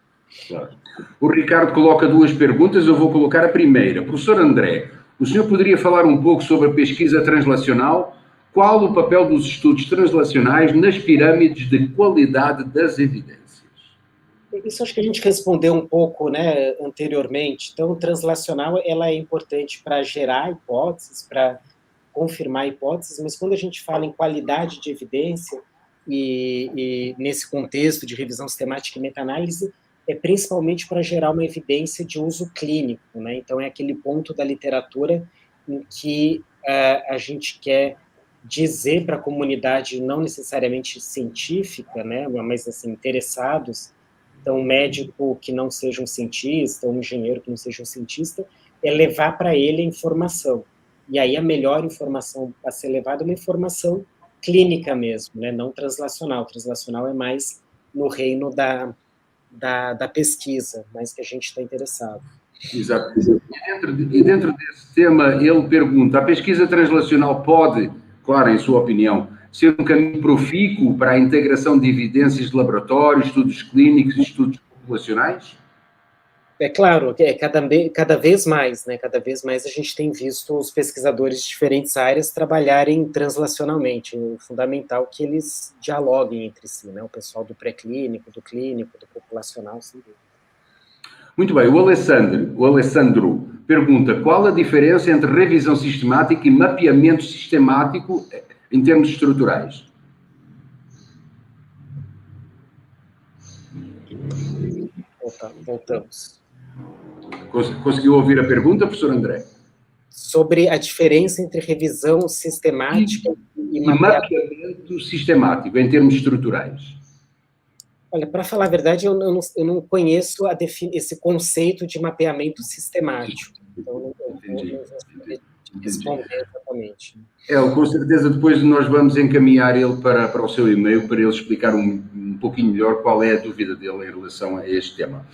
Speaker 1: Claro. O Ricardo coloca duas perguntas, eu vou colocar a primeira. Professor André, o senhor poderia falar um pouco sobre a pesquisa translacional? Qual o papel dos estudos translacionais nas pirâmides de qualidade das evidências?
Speaker 2: Isso acho que a gente respondeu um pouco, né, anteriormente. Então, o translacional ela é importante para gerar hipóteses, para confirmar hipóteses, mas quando a gente fala em qualidade de evidência, e nesse contexto de revisão sistemática e meta-análise, é principalmente para gerar uma evidência de uso clínico, né? Então, é aquele ponto da literatura em que a gente quer dizer para a comunidade, não necessariamente científica, né, mas assim, interessados, então um médico que não seja um cientista, um engenheiro que não seja um cientista, é levar para ele a informação. E aí a melhor informação a ser levada é uma informação clínica mesmo, né, não translacional. Translacional é mais no reino da pesquisa, mais que a gente está interessado.
Speaker 1: Exato. E dentro desse tema, ele pergunta, a pesquisa translacional pode, claro, em sua opinião, ser um caminho profícuo para a integração de evidências de laboratório, estudos clínicos e estudos populacionais?
Speaker 2: É claro, cada vez mais, né? Cada vez mais a gente tem visto os pesquisadores de diferentes áreas trabalharem translacionalmente. É fundamental que eles dialoguem entre si, né? O pessoal do pré-clínico, do clínico, do populacional, sem dúvida.
Speaker 1: Muito bem, o Alessandro pergunta qual a diferença entre revisão sistemática e mapeamento sistemático em termos estruturais?
Speaker 2: Voltamos.
Speaker 1: Conseguiu ouvir a pergunta, professor André?
Speaker 2: Sobre a diferença entre revisão sistemática
Speaker 1: e mapeamento sistemático em termos estruturais.
Speaker 2: Olha, para falar a verdade, eu não conheço esse conceito de mapeamento sistemático. Então, não vou responder exatamente.
Speaker 1: Com certeza, depois nós vamos encaminhar ele para o seu e-mail, para ele explicar um pouquinho melhor qual é a dúvida dele em relação a este tema.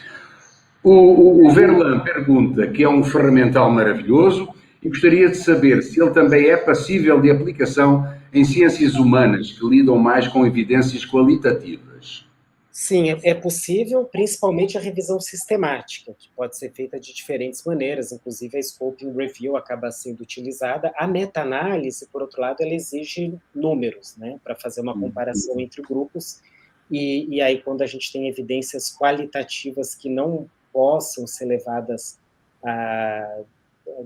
Speaker 1: O Verlan pergunta que é um ferramental maravilhoso e gostaria de saber se ele também é passível de aplicação em ciências humanas, que lidam mais com evidências qualitativas.
Speaker 2: Sim, é possível, principalmente a revisão sistemática, que pode ser feita de diferentes maneiras, inclusive a Scoping Review acaba sendo utilizada. A meta-análise, por outro lado, ela exige números, né, para fazer uma comparação entre grupos, e aí quando a gente tem evidências qualitativas que não possam ser levadas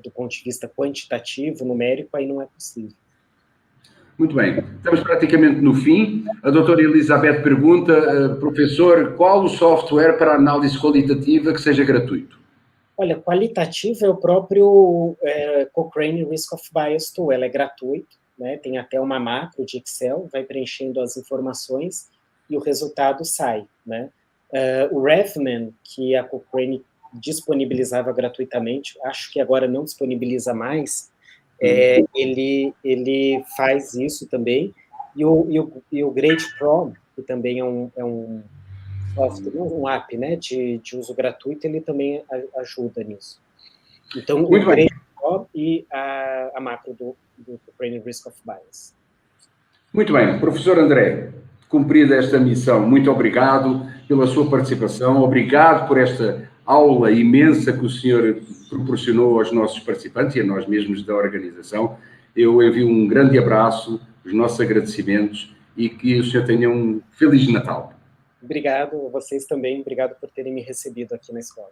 Speaker 2: do ponto de vista quantitativo, numérico, aí não é possível.
Speaker 1: Muito bem, estamos praticamente no fim. A doutora Elizabeth pergunta, professor, qual o software para análise qualitativa que seja gratuito?
Speaker 2: Olha, qualitativo é o próprio Cochrane Risk of Bias Tool, ela é gratuito, né? Tem até uma macro de Excel, vai preenchendo as informações e o resultado sai, né? O Revman, que a Cochrane disponibilizava gratuitamente, acho que agora não disponibiliza mais, ele faz isso também, e o Grade Pro, que também é um software, um app, né, de uso gratuito, ele também ajuda nisso. Então, muito o Grade Pro e a macro do Cochrane Risk of Bias.
Speaker 1: Muito bem, professor André, cumprida esta missão, muito obrigado pela sua participação, obrigado por esta aula imensa que o senhor proporcionou aos nossos participantes e a nós mesmos da organização. Eu envio um grande abraço, os nossos agradecimentos e que o senhor tenha um Feliz Natal.
Speaker 2: Obrigado, vocês também, obrigado por terem me recebido aqui na escola.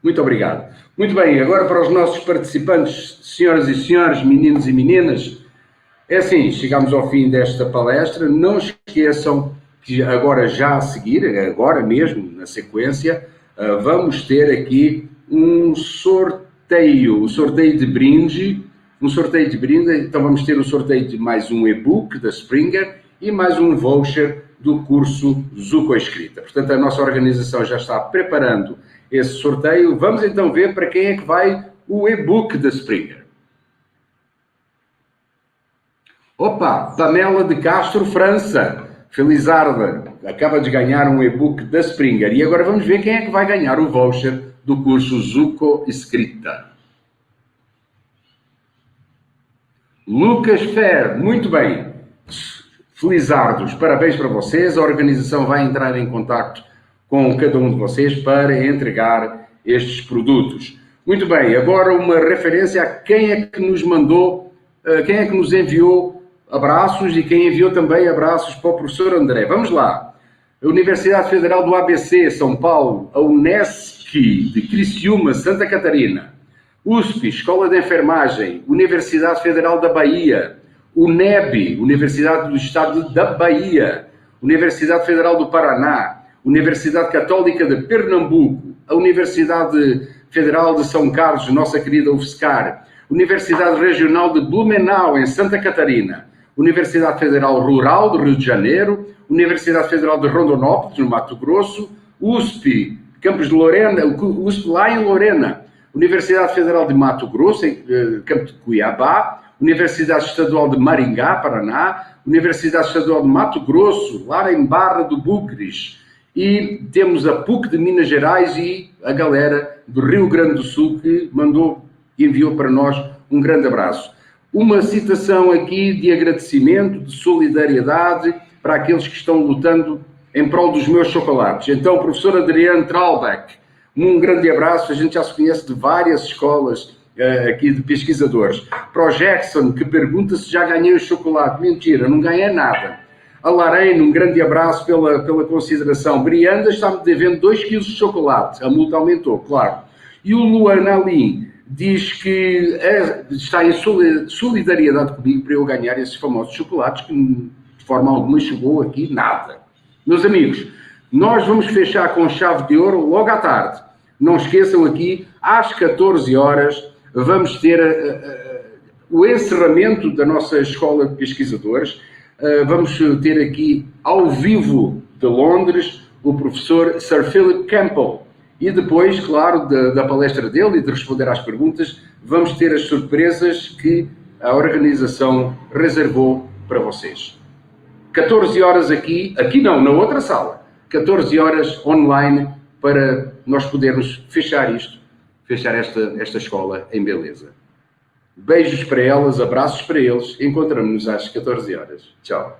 Speaker 1: Muito obrigado. Muito bem, agora para os nossos participantes, senhoras e senhores, meninos e meninas, é assim, chegamos ao fim desta palestra, não esqueçam que agora já a seguir, agora mesmo, na sequência, vamos ter aqui um sorteio de brinde, então vamos ter o sorteio de mais um e-book da Springer e mais um voucher do curso Zuko Escrita. Portanto, a nossa organização já está preparando esse sorteio. Vamos então ver para quem é que vai o e-book da Springer. Opa, Pamela de Castro, França. Felizarda, acaba de ganhar um e-book da Springer. E agora vamos ver quem é que vai ganhar o voucher do curso Zuko Escrita. Lucas Fer, muito bem. Felizardos, parabéns para vocês. A organização vai entrar em contato com cada um de vocês para entregar estes produtos. Muito bem, agora uma referência a quem é que nos mandou, quem é que nos enviou abraços e quem enviou também abraços para o professor André. Vamos lá. A Universidade Federal do ABC, São Paulo, a Unesc de Criciúma, Santa Catarina, USP, Escola de Enfermagem, Universidade Federal da Bahia, UNEB, Universidade do Estado da Bahia, Universidade Federal do Paraná, Universidade Católica de Pernambuco, a Universidade Federal de São Carlos, nossa querida UFSCar, Universidade Regional de Blumenau, em Santa Catarina, Universidade Federal Rural do Rio de Janeiro, Universidade Federal de Rondonópolis, no Mato Grosso, USP, Campos de Lorena, USP lá em Lorena, Universidade Federal de Mato Grosso, em Campo de Cuiabá, Universidade Estadual de Maringá, Paraná, Universidade Estadual de Mato Grosso, lá em Barra do Bugres, e temos a PUC de Minas Gerais e a galera do Rio Grande do Sul que enviou para nós um grande abraço. Uma citação aqui de agradecimento, de solidariedade para aqueles que estão lutando em prol dos meus chocolates. Então, professor Adriano Tralbeck, um grande abraço. A gente já se conhece de várias escolas aqui de pesquisadores. Para o Jackson, que pergunta se já ganhei o chocolate. Mentira, não ganhei nada. A Larene, um grande abraço pela consideração. Brianda está-me devendo 2 quilos de chocolate. A multa aumentou, claro. E o Luan Alim diz que está em solidariedade comigo para eu ganhar esses famosos chocolates que de forma alguma chegou aqui nada. Meus amigos, nós vamos fechar com chave de ouro logo à tarde. Não esqueçam aqui, às 14 horas, vamos ter o encerramento da nossa escola de pesquisadores. Vamos ter aqui, ao vivo de Londres, o professor Sir Philip Campbell. E depois, claro, da palestra dele e de responder às perguntas, vamos ter as surpresas que a organização reservou para vocês. 14 horas aqui não, na outra sala. 14 horas online para nós podermos fechar esta escola em beleza. Beijos para elas, abraços para eles. Encontramos-nos às 14 horas. Tchau.